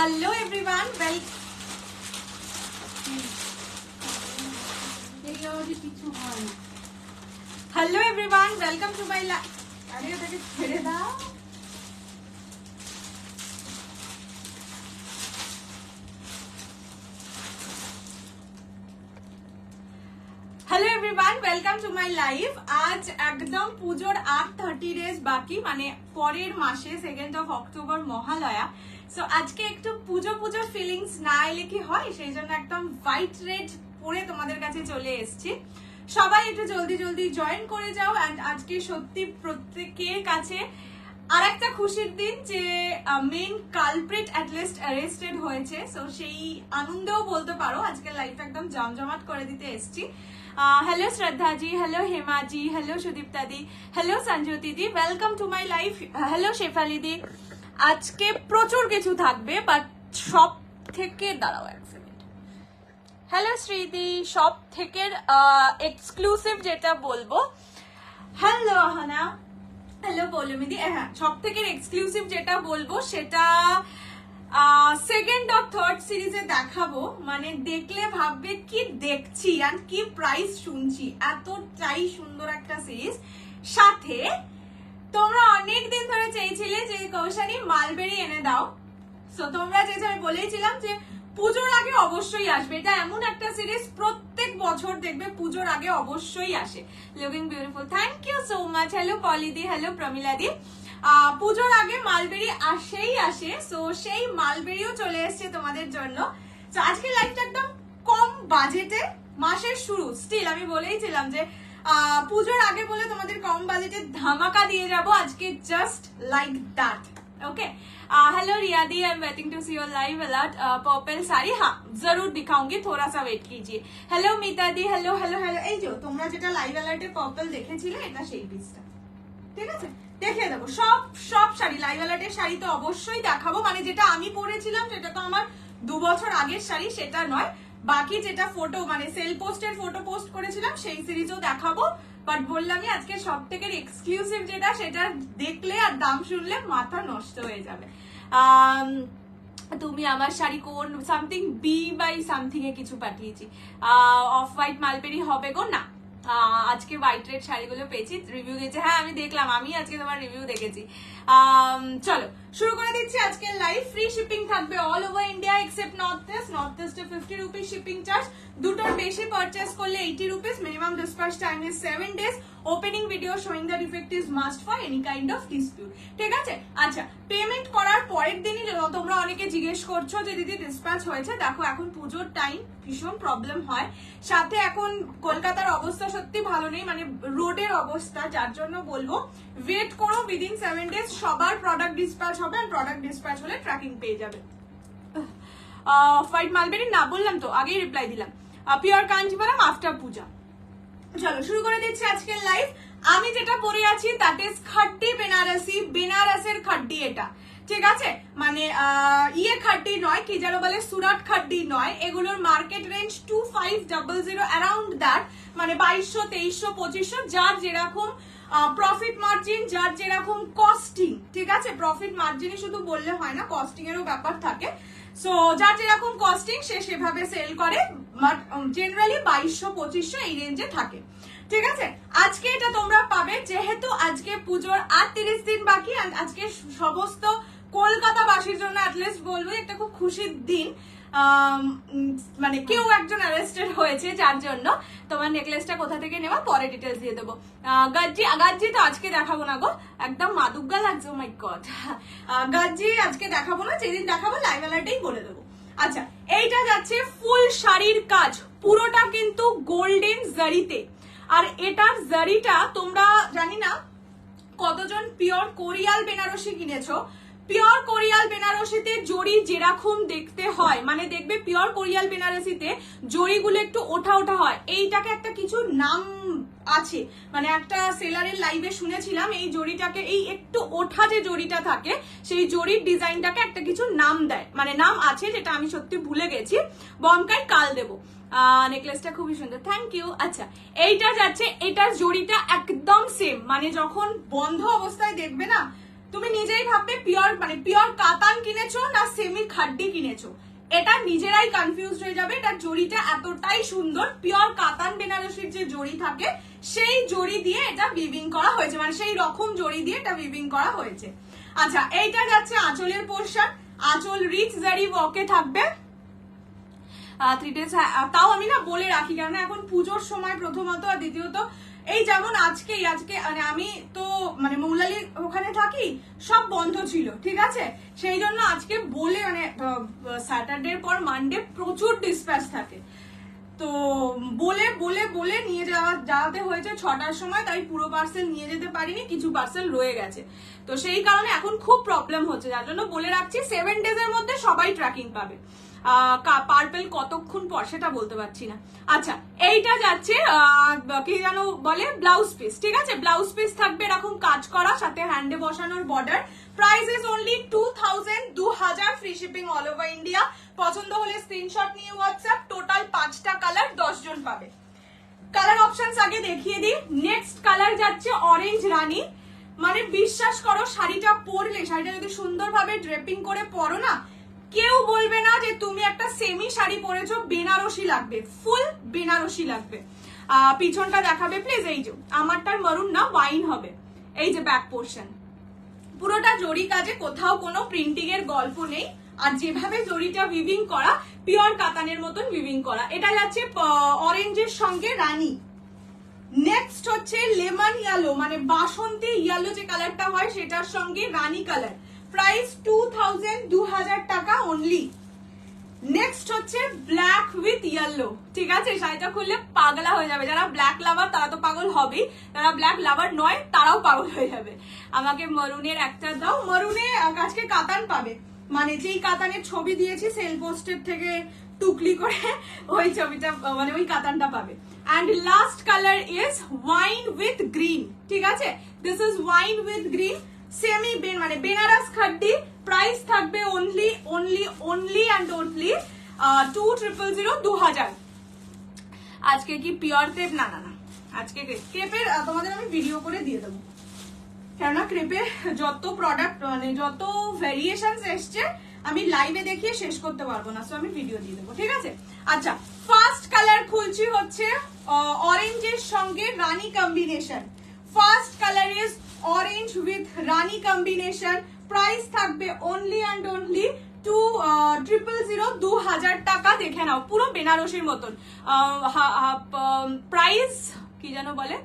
Hello everyone, Hello everyone, welcome to my live. अरे ओटाके ছেড়ে দাও। Hello everyone, welcome to my live. आज एकदम পুজোর আর 30 ডেজ বাকি, মানে পরের মাসে 2nd of October Mahalaya. So আজকে একটু পুজো পুজো ফিলিংস না এলে কি হয়, সেই জন্য একদম হোয়াইট রেড পরে তোমাদের কাছে চলে এসেছি। সবাই একটু জলদি জলদি জয়েন করে যাও। এন্ড আজকে সত্যি প্রত্যেকের কাছে আর একটা খুশির দিন যে মেইন কালপ্রিট অ্যাটলিস্ট অ্যারেস্টেড হয়েছে। সো সেই আনন্দেও বলতে পারো আজকের লাইফটা একদম জমজমাট করে দিতে এসেছি। Hello Shraddha ji, hello Hema ji, hello Sudipta di, hello Sanjyoti di, welcome to my life. Hello Shefali di. আজকে প্রচুর কিছু থাকবে, বাট সব থেকে দাঁড়াও এক সেকেন্ড। হ্যালো শ্রীদি, সব থেকে এক্সক্লুসিভ যেটা বলবো, হ্যালো আহানা, হ্যালো পৌলমিদি, হ্যাঁ সব থেকে এক্সক্লুসিভ যেটা বলবো সেটা সেকেন্ড আর থার্ড সিরিজে দেখাবো। মানে দেখলে ভাববে কি দেখছি আর কি প্রাইস শুনছি, এতটাই সুন্দর একটা সিরিজ। সাথে তোমরা অনেক দিন ধরে চেয়েছিলে যে কৌশানী মালবেরি এনে দাও। সো তোমরা যেটা আমি বলেছিলাম যে পুজোর আগে অবশ্যই আসবে, এটা এমন একটা সিরিজ প্রত্যেক বছর দেখবে পুজোর আগে অবশ্যই আসে। Looking beautiful, thank you so much. Hello পলিদি, হ্যালো প্রমিলা দি। পুজোর আগে মালবেরি আসেই আসে। সো সেই মালবেরিও চলে এসছে তোমাদের জন্য। তো আজকে লাইফটা একদম কম বাজেটে, মাসের শুরু, স্টিল আমি বলেইছিলাম যে পুজোর আগে বলে তোমাদের কম বাজেটে ধামাকা দিয়ে যাবো আজকে, just like that. Okay, hello Riya दी, I am waiting to see your live alert. Purple sari हाँ जरूर दिखाऊंगी, थोड़ा सा वेट कीजिए। हेलो मीता दी, हेलो हेलो हेलो। এই যে তোমরা যেটা লাইভ অ্যালার্টে পার্পল দেখেছিলে, এটা সেই পিসটা, ঠিক আছে? দেখিয়ে দেবো সব সব শাড়ি, লাইভ অ্যালার্টের শাড়ি তো অবশ্যই দেখাবো। মানে যেটা আমি পরেছিলাম সেটা তো আমার 2 বছর আগের শাড়ি, সেটা নয়। বাকি যেটা ফটো মানে সেল পোস্টের ফটো পোস্ট করেছিলাম সেই সিরিজও দেখাবো। বাট বললামই আজকে সব থেকে এক্সক্লুসিভ যেটা, সেটা দেখলে আর দাম শুনলে মাথা নষ্ট হয়ে যাবে। তুমি আমার শাড়ি কোন সামথিং বি বাই সামথিং এ কিছু পাঠিয়েছি, অফ হোয়াইট মালবেরি হবে গো না। আজকে হোয়াইট রেড শাড়িগুলো পেয়েছি, রিভিউ দিয়েছে। হ্যাঁ আমি দেখলাম, আমি আজকে তোমার রিভিউ দেখেছি। চলো শুরু করে দিচ্ছি আজকে লাইভ। ফ্রি শিপিং থাকবে all over India except north East. North ইস্টে 50 রুপিস শিপিং চার্জ, দুটোর বেশি পারচেস করলে 80 rupees. Minimum dispatch time is 7 days। Opening video showing the defect is must for any kind of dispute, ঠিক আছে? আচ্ছা, payment করার পরের দিনই তোমরা অনেকে জিজ্ঞেস করছো যে দিদি ডিসপ্যাচ হয়েছে। দেখো এখন পুজোর টাইম, ভীষণ প্রবলেম হয়। সাথে এখন কলকাতার অবস্থা সত্যি ভালো নেই, মানে রোডের অবস্থা, যার জন্য বলবো ওয়েট করো। উইদিন 7 days সবার প্রোডাক্ট ডিসপ্যাচ হবে, আর প্রোডাক্ট ডিসপ্যাচ হলে ট্র্যাকিং পেয়ে যাবে। হোয়াইট মালবেরি না বললাম তো, আগেই রিপ্লাই দিলাম। পিওর কাঞ্জিভারাম আফটার পূজা। চলো শুরু করে দিচ্ছি আজকের লাইভ। আমি যেটা পরে আছি দ্যাট ইজ খাড্ডি বেনারসি, বেনারসের খাড্ডি এটা, ঠিক আছে? মানে ইয়ে খাড্ডি নয়, কি যেন বলে সুরাট খাড্ডি নয়। এগুলোর মার্কেট রেঞ্জ 2500 অ্যারাউন্ড দ্যাট, মানে 2200, 2300, 2500, যার যেরকম প্রফিট মার্জিন, যার যেরকম কস্টিং, ঠিক আছে? প্রফিট মার্জিনই শুধু বললে হয় না, কস্টিং এরও ব্যাপার থাকে। সো যার যেরকম কস্টিং সে সেভাবে সেল করে, বাট জেনারেলি 2200-2500 এই রেঞ্জে থাকে, ঠিক আছে? আজকে এটা তোমরা পাবে, যেহেতু আজকে পুজোর আর 30 দিন বাকি। আজকে সমস্ত কলকাতাবাসীর জন্য অ্যাটলিস্ট বলবো একটা খুব খুশির দিন। মানে কেউ একজন অ্যারেস্টেড হয়েছে, যার জন্য তোমার নেকলেসটা কোথা থেকে নেওয়া পরে ডিটেলস দিয়ে দেবো। গাজ্জি তো আজকে দেখাবো না গো, একদম মাদুগ্গা লাগছে, ও মাই গড। গাজ্জি আজকে দেখাবো না, যেদিন দেখাবো লাইভ অ্যালার্টেই বলে দেবো। আচ্ছা, এইটা যাচ্ছে ফুল শাড়ির কাজ, পুরোটা কিন্তু গোল্ডেন জারিতে। আর এটার জারিটা তোমরা জানি না কতজন পিওর কোরিয়াল বেনারসি কিনেছো। পিওর কোরিয়াল বেনারসিতে জড়ি যেরকম দেখতে হয়, মানে দেখবে পিওর কোরিয়াল বেনারসিতে জড়িগুলো একটু ওঠা ওঠা হয়। এইটাকে একটা কিছু নাম আছে, মানে একটা সেলারের লাইভে শুনেছিলাম এই জড়িটাকে, এই একটু ওঠা যে জড়িটা থাকে সেই জড়ির ডিজাইনটাকে একটা কিছু নাম দেয়, মানে নাম আছে যেটা আমি সত্যি ভুলে গেছি। বমকাই কাল দেবো। নেকলেসটা খুবই সুন্দর, থ্যাংক ইউ। আচ্ছা, এইটা যাচ্ছে, এটার জড়িটা একদম সেম, মানে যখন বন্ধ অবস্থায় দেখবে না তুমি নিজেই ভাববে পিওর মানে পিওর কাতান কিনেছো না সেমি খাড্ডি কিনেছো, এটা নিজেরাই কনফিউজ হয়ে যাবে। এটা জড়িটা এতটাই সুন্দর, পিওর কাতান বেনারসির যে জড়ি থাকে সেই জড়ি দিয়ে এটা উইভিং করা হয়েছে, মানে সেই রকম জড়ি দিয়ে এটা উইভিং করা হয়েছে। আচ্ছা, এইটা যাচ্ছে আঁচলের পোর্শন, আঁচল রিচ জারি ওয়ার্কে থাকবে 3 days। তাও আমি না বলে রাখি, কারণ এখন পুজোর সময় প্রথমত, আর দ্বিতীয়ত এই যেমন আজকে মানে আমি তো মানে মৌলালি ওখানে থাকি, সব বন্ধ ছিল, ঠিক আছে, সেই জন্য আজকে বলে মানে স্যাটারডে পর মানডে প্রচুর ডিসপ্যাচ থাকে, তো বলে বলে বলে নিয়ে যাওয়াতে হয়েছে 6টার সময়, তাই পুরো পার্সেল নিয়ে যেতে পারিনি, কিছু পার্সেল রয়ে গেছে, তো সেই কারণে এখন খুব প্রবলেম হচ্ছে, যার জন্য বলে রাখছি 7 days এর মধ্যে সবাই ট্র্যাকিং পাবে। পার্পেল কতক্ষণ পর সেটা বলতে পারছি না। আচ্ছা, এইটা যাচ্ছে কি যেন বলে ব্লাউজ পিস, ঠিক আছে, ব্লাউজ পিস থাকবে এরকম কাজ করা, সাথে হ্যান্ডে বসানোর border. Price is only 2000 free shipping all over India. পছন্দ হলে স্ক্রিনশট নিয়ে হোয়াটসঅ্যাপ। টোটাল 5টা কালার, 10 জন পাবে। কালার অপশনস আগে দেখিয়ে দিই। নেক্সট কালার যাচ্ছে অরেঞ্জ রানী, মানে বিশ্বাস করো শাড়িটা পরলে, শাড়িটা যদি সুন্দরভাবে ড্রেপিং করে পরো না, কেউ বলবে না যে তুমি একটা সেমি শাড়ি পরেছো, বেনারসি লাগবে, ফুল বেনারসি লাগবে। পিছনটা দেখাবে প্লিজ। এই যে আমারটার মারুন না, ওয়াইন হবে। এই যে ব্যাক পোর্শন পুরোটা জরি কাজে, কোথাও কোনো প্রিন্টিং এর গল্প নেই, আর যেভাবে জরিটা উইভিং করা পিওর কাতানের মতন উইভিং করা। এটা যাচ্ছে অরেঞ্জের সঙ্গে রানী। নেক্সট হচ্ছে লেমন ইয়েলো, মানে বাসন্তী ইয়েলো যে কালারটা হয় সেটার সঙ্গে রানী কালার। প্রাইস 2000 টাকা অনলি। নেক্সট হচ্ছে ব্ল্যাক উইথ ইয়েলো, ঠিক আছে, শাড়িটা খুললে পাগলা হয়ে যাবে। যারা ব্ল্যাক লাভার তারা তো পাগল হবেই, যারা ব্ল্যাক লাভার নয় তারাও পাগল হয়ে যাবে। আমাকে মরুনের একটা দাও। মরুনে আজকে কাতান পাবে, মানে যেই কাতানের ছবি দিয়েছি সেল পোস্টের থেকে টুকলি করে ওই ছবিটা, মানে ওই কাতানটা পাবে। And last colour is wine with green, ঠিক আছে, this is wine with green, semi মানে বেনারস খাড্ডি। প্রাইস থাকবে অনলি অ্যান্ড অনলি 2000। আজকে কি পিওর ক্রেপ? না না না, আজকে ক্রেপের তোমাদের আমি ভিডিও করে দিয়ে দেবো, কেননা ক্রেপে যত প্রোডাক্ট মানে যত ভেরিয়েশন এসছে আমি লাইভে দেখিয়ে শেষ করতে পারবো না, সো আমি ভিডিও দিয়ে দেবো, ঠিক আছে। আচ্ছা, ফার্স্ট কালার খুলছি হচ্ছে অরেঞ্জের সঙ্গে রানী combination. First colour is orange with rani combination. Price থাকবে অনলি অ্যান্ড অনলি 2000 টাকা। দেখে নাও, পুরো বেনারসির মতন। প্রাইস কি যেন বলে,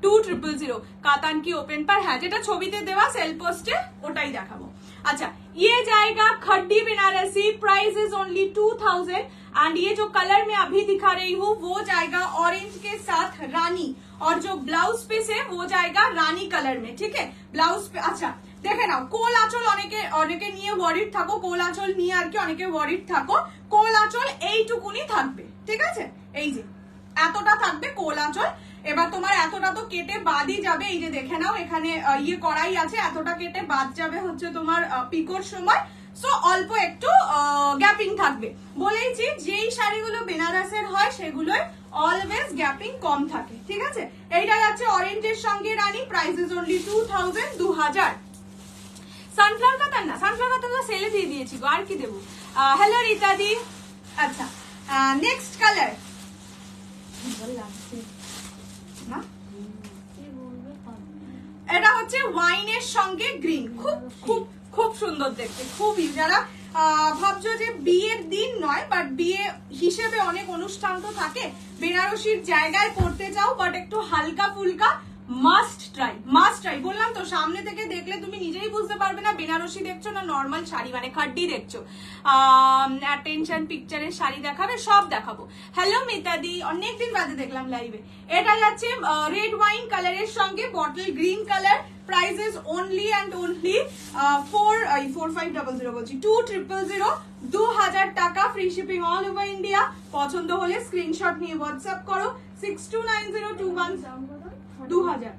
2000। কাতান কি ओपन पर है, যেটা ছবিতে দেওয়া সেল পোস্টে ওটাই দেখাবো। अच्छा, ये जाएगा Khaddi Banarasi. Price is only 2000। And ये जो कलर मैं अभी दिखा रही हूँ वो जाएगा ऑरेंज के साथ रानी, और जो ब्लाउज पीस है वो जाएगा रानी कलर में, ठीक है। ब्लाउज पे अच्छा দেখে নাও, কোল আঁচল অনেকে নিয়ে ওয়ারিড থাকো, কোল আঁচল নিয়ে আর কি অনেকে ওয়ারিড থাকো। কোল আঁচল এইটুকুনি থাকবে, ঠিক আছে, এই যে এতটা থাকবে কোল আঁচল। এবার তোমার এতটা তো কেটে বাদই যাবে, এই যে দেখে নাও এখানে ইয়ে করাই আছে, এতটা কেটে বাদ যাবে হচ্ছে তোমার পিকোর সময়, সো অল্প একটু গ্যাপিং থাকবে। বলেইছি যেই শাড়িগুলো বেনারসের হয় সেগুলোই অলওয়েজ গ্যাপিং কম থাকে, ঠিক আছে। এইটা যাচ্ছে অরেঞ্জের সঙ্গে রানী। Price is only 2000। Sunflower katan না, সানফ্লাওয়ার কাতান তো সেলে দিয়ে দিয়েছি গো, আর কি দেবো। হ্যালো রীতা দি। আচ্ছা, নেক্সট কালার না, এটা হচ্ছে ওয়াইনের সঙ্গে গ্রিন। খুব খুব খুব সুন্দর দেখতে, খুবই। যারা ভাবছো যে বিয়ের দিন নয়, বাট বিয়ে হিসেবে অনেক অনুষ্ঠান তো থাকে, বেনারসির জায়গায় পড়তে চাও বাট একটু হালকা ফুলকা, মাস্ট ট্রাই। বললাম তো, সামনে থেকে দেখলে তুমি নিজেই বুঝতে পারবে না বেনারসি দেখছো না নর্মাল শাড়ি, মানে খাড্ডি দেখছো। অ্যাটেনশন পিকচারের শাড়ি দেখাবে, সব দেখাবো। হ্যালো মিতাদি, অনেকদিন বাদে দেখলাম লাইভে। এটা যাচ্ছে রেড ওয়াইন কালারের সঙ্গে bottle green colour. Price is only and only 4500 বলছি, 2000 টাকা। Free shipping all over India. পছন্দ হলে স্ক্রিনশট নিয়ে হোয়াটসঅ্যাপ করো 629021। 2000।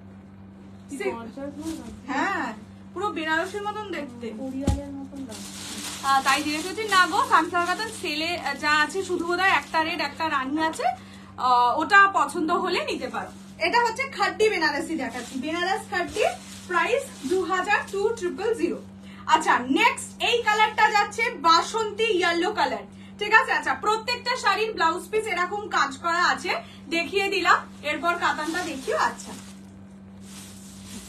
হ্যাঁ, পুরো বেনারসির মতন দেখতে, তাই জিজ্ঞেস করছি। না গো, সানফ্লাওয়ার কাতান সেলে যা আছে শুধু বোধহয় একটা রেড একটা রানী আছে, ওটা পছন্দ হলে নিতে পারো। এটা হচ্ছে খাড্ডি বেনারসি দেখাচ্ছি, বেনারস খাড্ডি। প্রাইস 2000 আচ্ছা নেক্সট এই কালারটা যাচ্ছে বাসন্তী ইয়েলো কালার, ঠিক আছে। আচ্ছা প্রত্যেকটা শাড়ির ব্লাউজ পিস এরকম কাজ করা আছে, দেখিয়ে দিলাম, এরপর কাতানটা দেখিও। আচ্ছা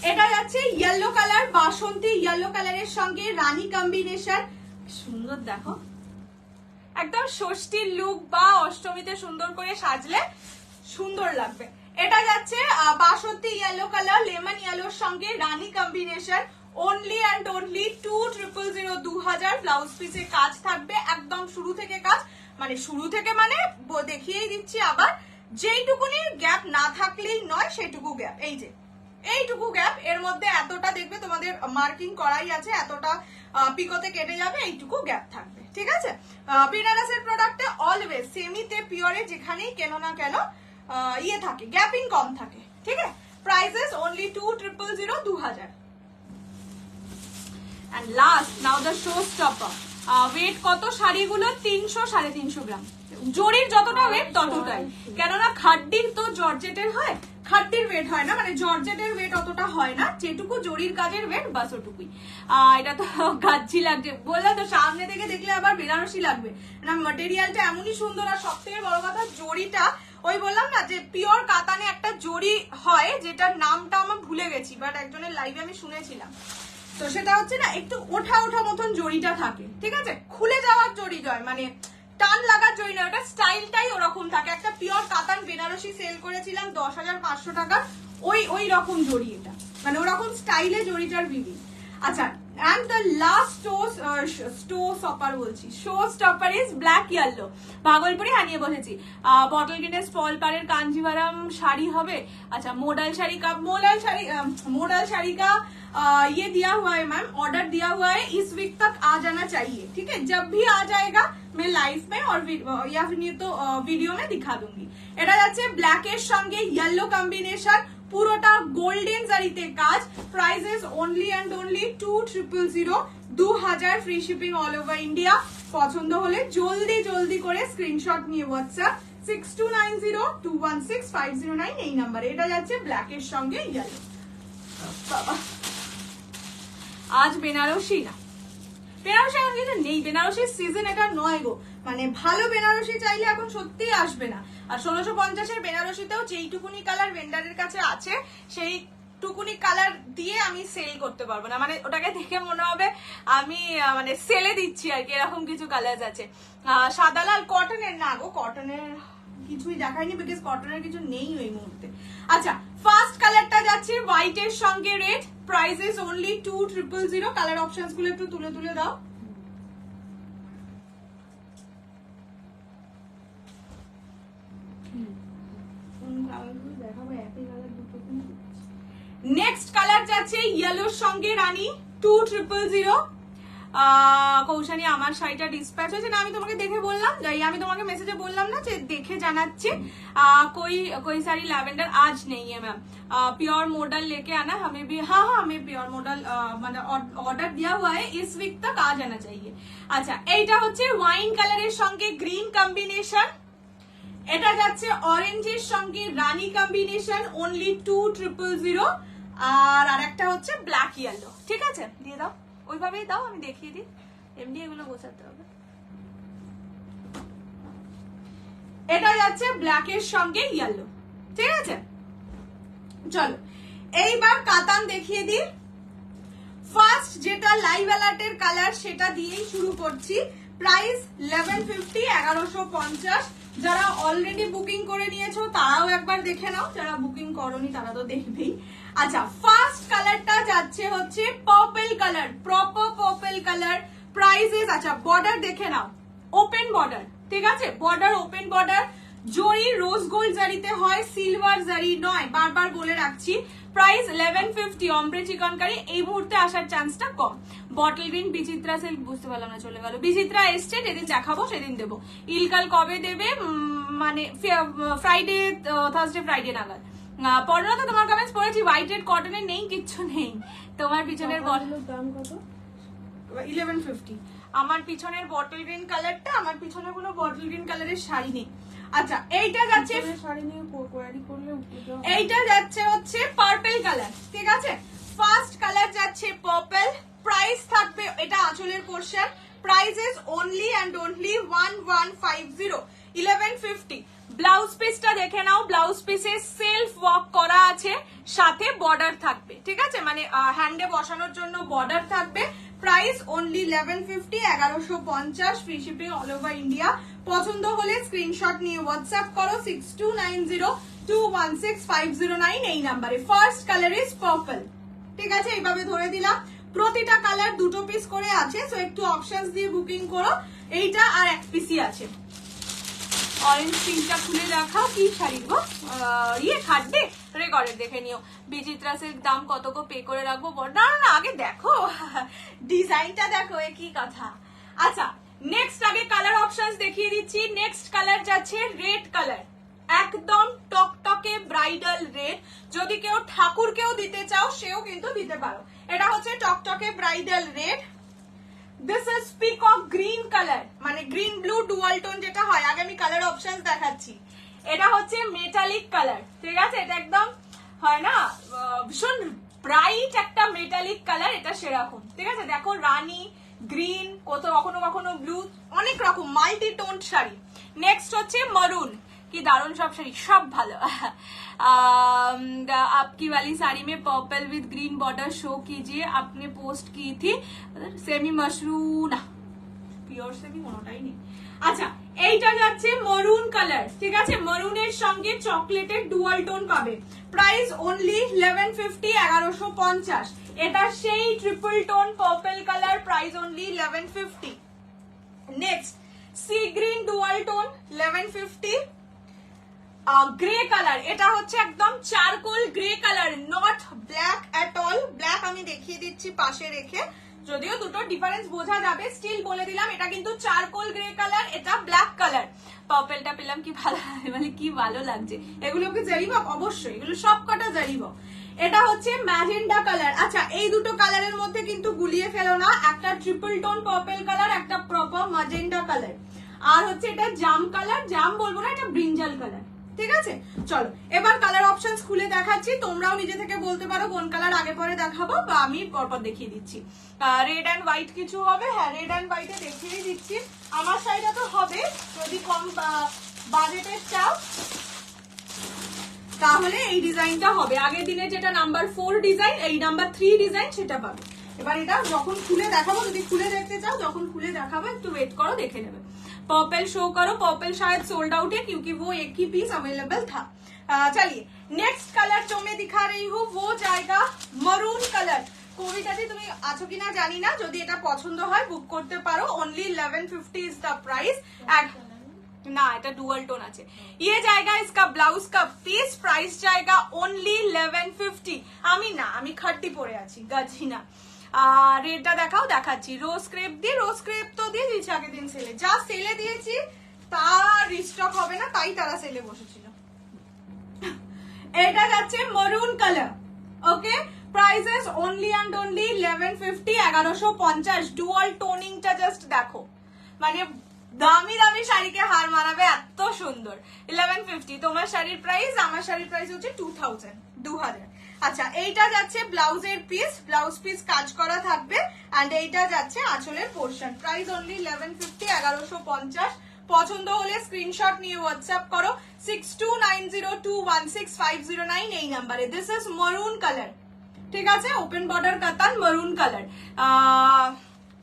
এটা যাচ্ছে ইয়েলো কালার, বাসন্তী ইয়েলো কালারের সঙ্গে রানী কম্বিনেশন, সুন্দর দেখো, একদম ষষ্ঠীর লুক বা অষ্টমীতে সুন্দর করে সাজলে সুন্দর লাগবে। এটা যাচ্ছে বাসন্তী ইয়েলো কালার, লেমন ইয়েলোর সঙ্গে রানী combination, only and only 2000 2000 blouse পিসে কাজ থাকবে একদম শুরু থেকে কাজ, মানে শুরু থেকে মানে দেখিয়েই দিচ্ছি আবার, যেইটুকুনি গ্যাপ না থাকলেই নয় সেটুকু গ্যাপ, এই যে এইটুকু গ্যাপ, এর মধ্যে এতটা দেখবে তোমাদের মার্কিং করাই আছে, এতটা পিকোতে কেটে যাবে, এইটুকু গ্যাপ থাকবে, ঠিক আছে। বেনারসের প্রোডাক্টে অলওয়েজ সেমিতে পিওরে যেখানেই কেন না কেন ইয়ে থাকে, গ্যাপিং কম থাকে, ঠিক আছে। Prices only 2000 2000। And last now the showstopper, weight কত শাড়িগুলো? 300 350 গ্রাম, জরির যতটা ওয়েট ততটাই, কেননা খাড্ডির তো জর্জেটের হয়, খাড্ডির ওয়েট হয় না, মানে জর্জেটের ওয়েট অতটা হয় না, যেটুকু জরির কাজের ওয়েট বাস ওটুকুই। এটা তো গাচ্ছি লাগছে, বললাম তো সামনে থেকে দেখলে আবার বেনারসি লাগবে না, ম্যাটেরিয়ালটা এমনই সুন্দর, আর সব থেকে বড় কথা জরিটা, ওই বললাম না যে পিওর কাতানে একটা জরি হয় যেটার নামটা আমার ভুলে গেছি, বাট একজনের লাইভে আমি শুনেছিলাম, তো সেটা হচ্ছে না একটু ওঠা ওঠা মতন জরিটা থাকে, ঠিক আছে, খুলে যাওয়ার জরি নয়, মানে টান লাগার জরি নয়, ওটা স্টাইলটাই ওরকম থাকে। একটা পিওর কাতান বেনারসি সেল করেছিলাম 10,500 টাকা, ওই রকম জরি এটা, মানে ওরকম স্টাইলে জরিটার বিবি। আচ্ছা and the last showstopper is black yellow, ভাগলপুরে হানিয়ে বসেছি, বটল গ্রিনের স্পল পারের কাঞ্জিভারাম শাড়ি হবে। আচ্ছা मोडल শাড়ি का ये दिया हुआ है मैम, ऑर्डर दिया हुआ है, इस वीक तक आ जाना चाहिए, ठीक है, जब भी आ जाएगा मैं लाइव में और या फिर नहीं तो वीडियो में दिखा दूंगी। এটা যাচ্ছে ব্ল্যাক এর সঙ্গে ইয়েলো কম্বিনেশন, পুরোটা গোল্ডেন জারিতে কাজ, prices only and only 2000 2000 free shipping all over India. পছন্দ হলে জলদি জলদি করে স্ক্রিনশট নিয়ে হোয়াটসঅ্যাপ 6290216509 এই নাম্বারে। এটা যাচ্ছে ব্ল্যাক এর সঙ্গে ইয়েলো। বাবা আজ বেনারসি না, বেনারসি এখন কিন্তু নেই, বেনারসির সিজন এটা নয় গো, মানে ভালো বেনারসি চাইলে এখন সত্যি আসবে না। আর 1650 বেনারসিতেও যেইটুকুনি কালার ভেন্ডারের কাছে আছে সেই টুকুনি কালার দিয়ে আমি সেল করতে পারবো না, মানে ওটাকে দেখে মনে হবে আমি মানে সেলে দিচ্ছি আর কি, এরকম কিছু কালার আছে। সাদা লাল কটনের না গো, কটনের কিছুই দেখায়নি, বিকজ কটনের কিছু নেই ওই মুহূর্তে। আচ্ছা ফার্স্ট কালারটা যাচ্ছে হোয়াইট এর সঙ্গে red, prices only 2000। Colour options গুলো একটু তুলে তুলে দাও। নেক্সট কালার যাচ্ছে ইয়েলোর সঙ্গে রানী 2000। কৌশানী আমার শাড়িটা ডিসপ্যাচ হয়েছে না, আমি তোমাকে দেখে বললাম, আমি তোমাকে মেসেজে বললাম না যে দেখে জানাচ্ছি। कोई सारी लैवेंडर आज नहीं है मैम, प्योर मॉडल लेके आना हमें भी। हाँ हमें प्योर मॉडल मतलब ऑर्डर दिया हुआ है, इस वीक तक आ जाना चाहिए। আচ্ছা এইটা হচ্ছে ওয়াইন কালারের সঙ্গে গ্রিন কম্বিনেশন, এটা যাচ্ছে অরেঞ্জের সঙ্গে রানী কম্বিনেশন, অনলি 2000। আর আরেকটা হচ্ছে ব্ল্যাক ইয়েলো, ঠিক আছে দিয়ে দাও, ওইভাবেই দাও, আমি দেখিয়ে দিই, এমনি এগুলো বোঝাতে হবে। এটা যাচ্ছে ব্ল্যাক এর সঙ্গে ইয়েলো, ঠিক আছে। চলো এইবার কাতান দেখিয়ে দিই। ফার্স্ট যেটা লাইভ অ্যালার্টের কালার সেটা দিয়েই শুরু করছি। প্রাইস 1150 1150। যারা অলরেডি বুকিং করে নিয়েছো তারাও একবার দেখে নাও, যারা বুকিং করোনি তারা তো দেখবেই। আচ্ছা ফার্স্ট কালারটা যাচ্ছে হচ্ছে purple colour, proper purple colour, prices. আচ্ছা বর্ডার দেখে নাও, ওপেন বর্ডার, ঠিক আছে, বর্ডার ওপেন বর্ডার, জরি রোজ গোল্ড জারিতে হয়, সিলভার জারি নয়, বারবার বলে রাখছি। প্রাইস 1150। অমব্রে চিকনকারি এই মুহূর্তে আসার চান্সটা কম। বটল গ্রিন বিচিত্রা সিল্ক, বুঝতে পারলাম না চলে গেল, বিচিত্রা এসছে, যেদিন দেখাবো সেদিন দেবো। ইলকাল কবে দেবে, মানে ফ্রাইডে থার্সডে ফ্রাইডে নাগাদ। পড়লো তো তোমার কমেন্টস পড়েছি, হোয়াইট রেড কটনের নেই, কিচ্ছু নেই। তোমার পিছনের দাম কত? 1150। আমার পিছনের বটল গ্রিন কালারটা, আমার পিছনে কোনো বটল গ্রিন কালারের শাড়ি নেই। আচ্ছা এইটা যাচ্ছে শাড়ি নিয়ে কোয়ারি করলে, এইটা যাচ্ছে হচ্ছে পার্পল কালার, ঠিক আছে। ফার্স্ট আঁচলের portion, price is only and only 1150, 1150। Blouse পিসটা দেখে নাও, ব্লাউজ পিসে সেলফ ওয়ার্ক করা আছে, সাথে বর্ডার থাকবে, ঠিক আছে, মানে হ্যান্ডে বসানোর জন্য বর্ডার থাকবে। Price only 1150, 1150, free shipping all over India. পছন্দ হলে স্ক্রিনশট নিয়ে হোয়াটসঅ্যাপ করো 6290216509 এই নাম্বারে। ফার্স্ট কালার ইজ পার্পল, ঠিক আছে, এইভাবে ধরে দিলাম। প্রতিটা কালার দুটো পিস করে আছে, সো একটু অপশনস দিয়ে বুকিং করো। এইটা আর এক পিসই আছে। অরেঞ্জ পিঙ্কটা খুলে দেখাও, কি শাড়ি গো, ইয়ে খাটবে রেকর্ডে দেখে নিও। বিচিত্রা সিল্ক দাম কত গো, পে করে রাখবো? না না, আগে দেখো ডিজাইনটা দেখো, এ কি কথা। আচ্ছা, নেক্সট আগে কালার অপশনস দেখিয়ে দিচ্ছি। নেক্সট কালার যাচ্ছে রেড কালার, একদম টকটকে ব্রাইডাল রেড। যদি কেউ ঠাকুরকেও দিতে চাও সেও কিন্তু দিতে পারো। এটা হচ্ছে টকটকে bridal red. This is peacock green colour, মানে গ্রিন ব্লু ডুয়াল টোন যেটা হয়। আগে আমি কালার অপশনস দেখাচ্ছি। এটা হচ্ছে মেটালিক কালার, ঠিক আছে, এটা একদম হয় না ভীষণ ব্রাইট একটা মেটালিক কালার, এটা সেরকম, ঠিক আছে। দেখো রানী গ্রিন, কখনো কখনো ব্লু, অনেক রকম মাল্টি টোন শাড়ি। নেক্সট হচ্ছে মরুন, কি দারুণ সব শাড়ি, সব ভালো। आपकी वाली साड़ी में purple with green border show कीजिए, आपने पोस्ट की थी सेमी मशरूम, পিওর সেমি কোনোটাই নেই। আচ্ছা, এইটা যাচ্ছে মরুন কালার, ঠিক আছে, মরুনের সঙ্গে চকলেটের ডুয়াল টোন পাবে। Price only 1150, 1150। এটা সেই triple tone purple colour, price only 1150। Next C green dual tone, 1150। Grey colour, এটা হচ্ছে একদম charcoal grey colour, not black at all. Black আমি দেখিয়ে দিচ্ছি পাশে রেখে, যদিও দুটো ডিফারেন্স বোঝা যাবে, স্টিল বলে দিলাম এটা কিন্তু চারকোল গ্রে কালার, এটা ব্ল্যাক কালার। পার্পলটা পেলাম, কি ভালো, মানে কি ভালো লাগছে। এগুলো কি জারিবক? অবশ্যই, এগুলো সব কটা জারিবক। এটা হচ্ছে ম্যাজেন্ডা কালার। আচ্ছা, এই দুটো কালারের মধ্যে কিন্তু গুলিয়ে ফেলো না, একটা ট্রিপল টোন পার্পল কালার, একটা প্রপার ম্যাজেন্ডা কালার, আর হচ্ছে এটা জাম কালার, জাম বলবো না, এটা ব্রিঞ্জাল কালার, ঠিক আছে। চলো এবার কালার অপশনস খুলে দেখাচ্ছি, তোমরাও নিজে থেকে বলতে পারো কোন কালার আগে পরে দেখাবো, বা আমি পরপর দেখিয়ে দিচ্ছি। রেড অ্যান্ড হোয়াইট কিছু হবে? হ্যাঁ, রেড অ্যান্ড হোয়াইটে দেখিয়ে দিচ্ছি। আমার শাড়িটা তো হবে, যদি কম বাজেটের চাও তাহলে এই ডিজাইনটা হবে। আগের দিনে যেটা নাম্বার 4 ডিজাইন, এই নাম্বার 3 ডিজাইন, সেটা পাবে। এবার এটা যখন খুলে দেখাবো, যদি খুলে দেখতে চাও যখন খুলে দেখাবো একটু ওয়েট করো, দেখে নেবে। पर्पल शो करो, पर्पल शायद सोल्ड आउट है क्योंकि वो एक ही पीस अवेलेबल था। चलिए नेक्स्ट कलर जो मैं दिखा रही हूँ वो जाएगा मरून कलर। কবিতাটি তুমি আছো কিনা জানি না, যদি এটা পছন্দ হয় বুক করতে পারো। Only 1150 is the price. না, এটা ডুয়াল টোন আছে। ये जाएगा इसका ब्लाउज का पीस, प्राइस जाएगा ओनली 1150। আমি খাট্টি পরে আছি, গাছি না। রেডটা দেখাও, দেখাচ্ছি। রোজ ক্রেপ দিয়ে, রোজ ক্রেপ তো দিয়ে দিয়েছি আগের দিন সেলে, যা সেলে দিয়েছি তা রিস্টক হবে না, তাই তারা সেলে বসেছিল। এটা যাচ্ছে maroon colour, okay, prices only and only 1150, 1150। Dual টোনিংটা জাস্ট দেখো, মানে দামি দামি শাড়িকে হার মানাবে, এত সুন্দর। 1150 তোমার শাড়ির প্রাইস, আমার শাড়ির প্রাইস হচ্ছে 2000, 2000। আচ্ছা, এইটা যাচ্ছে ব্লাউজের পিস, ব্লাউজ পিস কাজ করা থাকবে, এন্ড এইটা যাচ্ছে আঁচলের পোর্শন। Price only 1150, 1150। পছন্দ হলে স্ক্রিনশট নিয়ে হোয়াটসঅ্যাপ করো 6290216509 এই নাম্বারে। দিস ইজ মরুন কালার, ঠিক আছে, ওপেন বর্ডার কাতান মরুন কালার।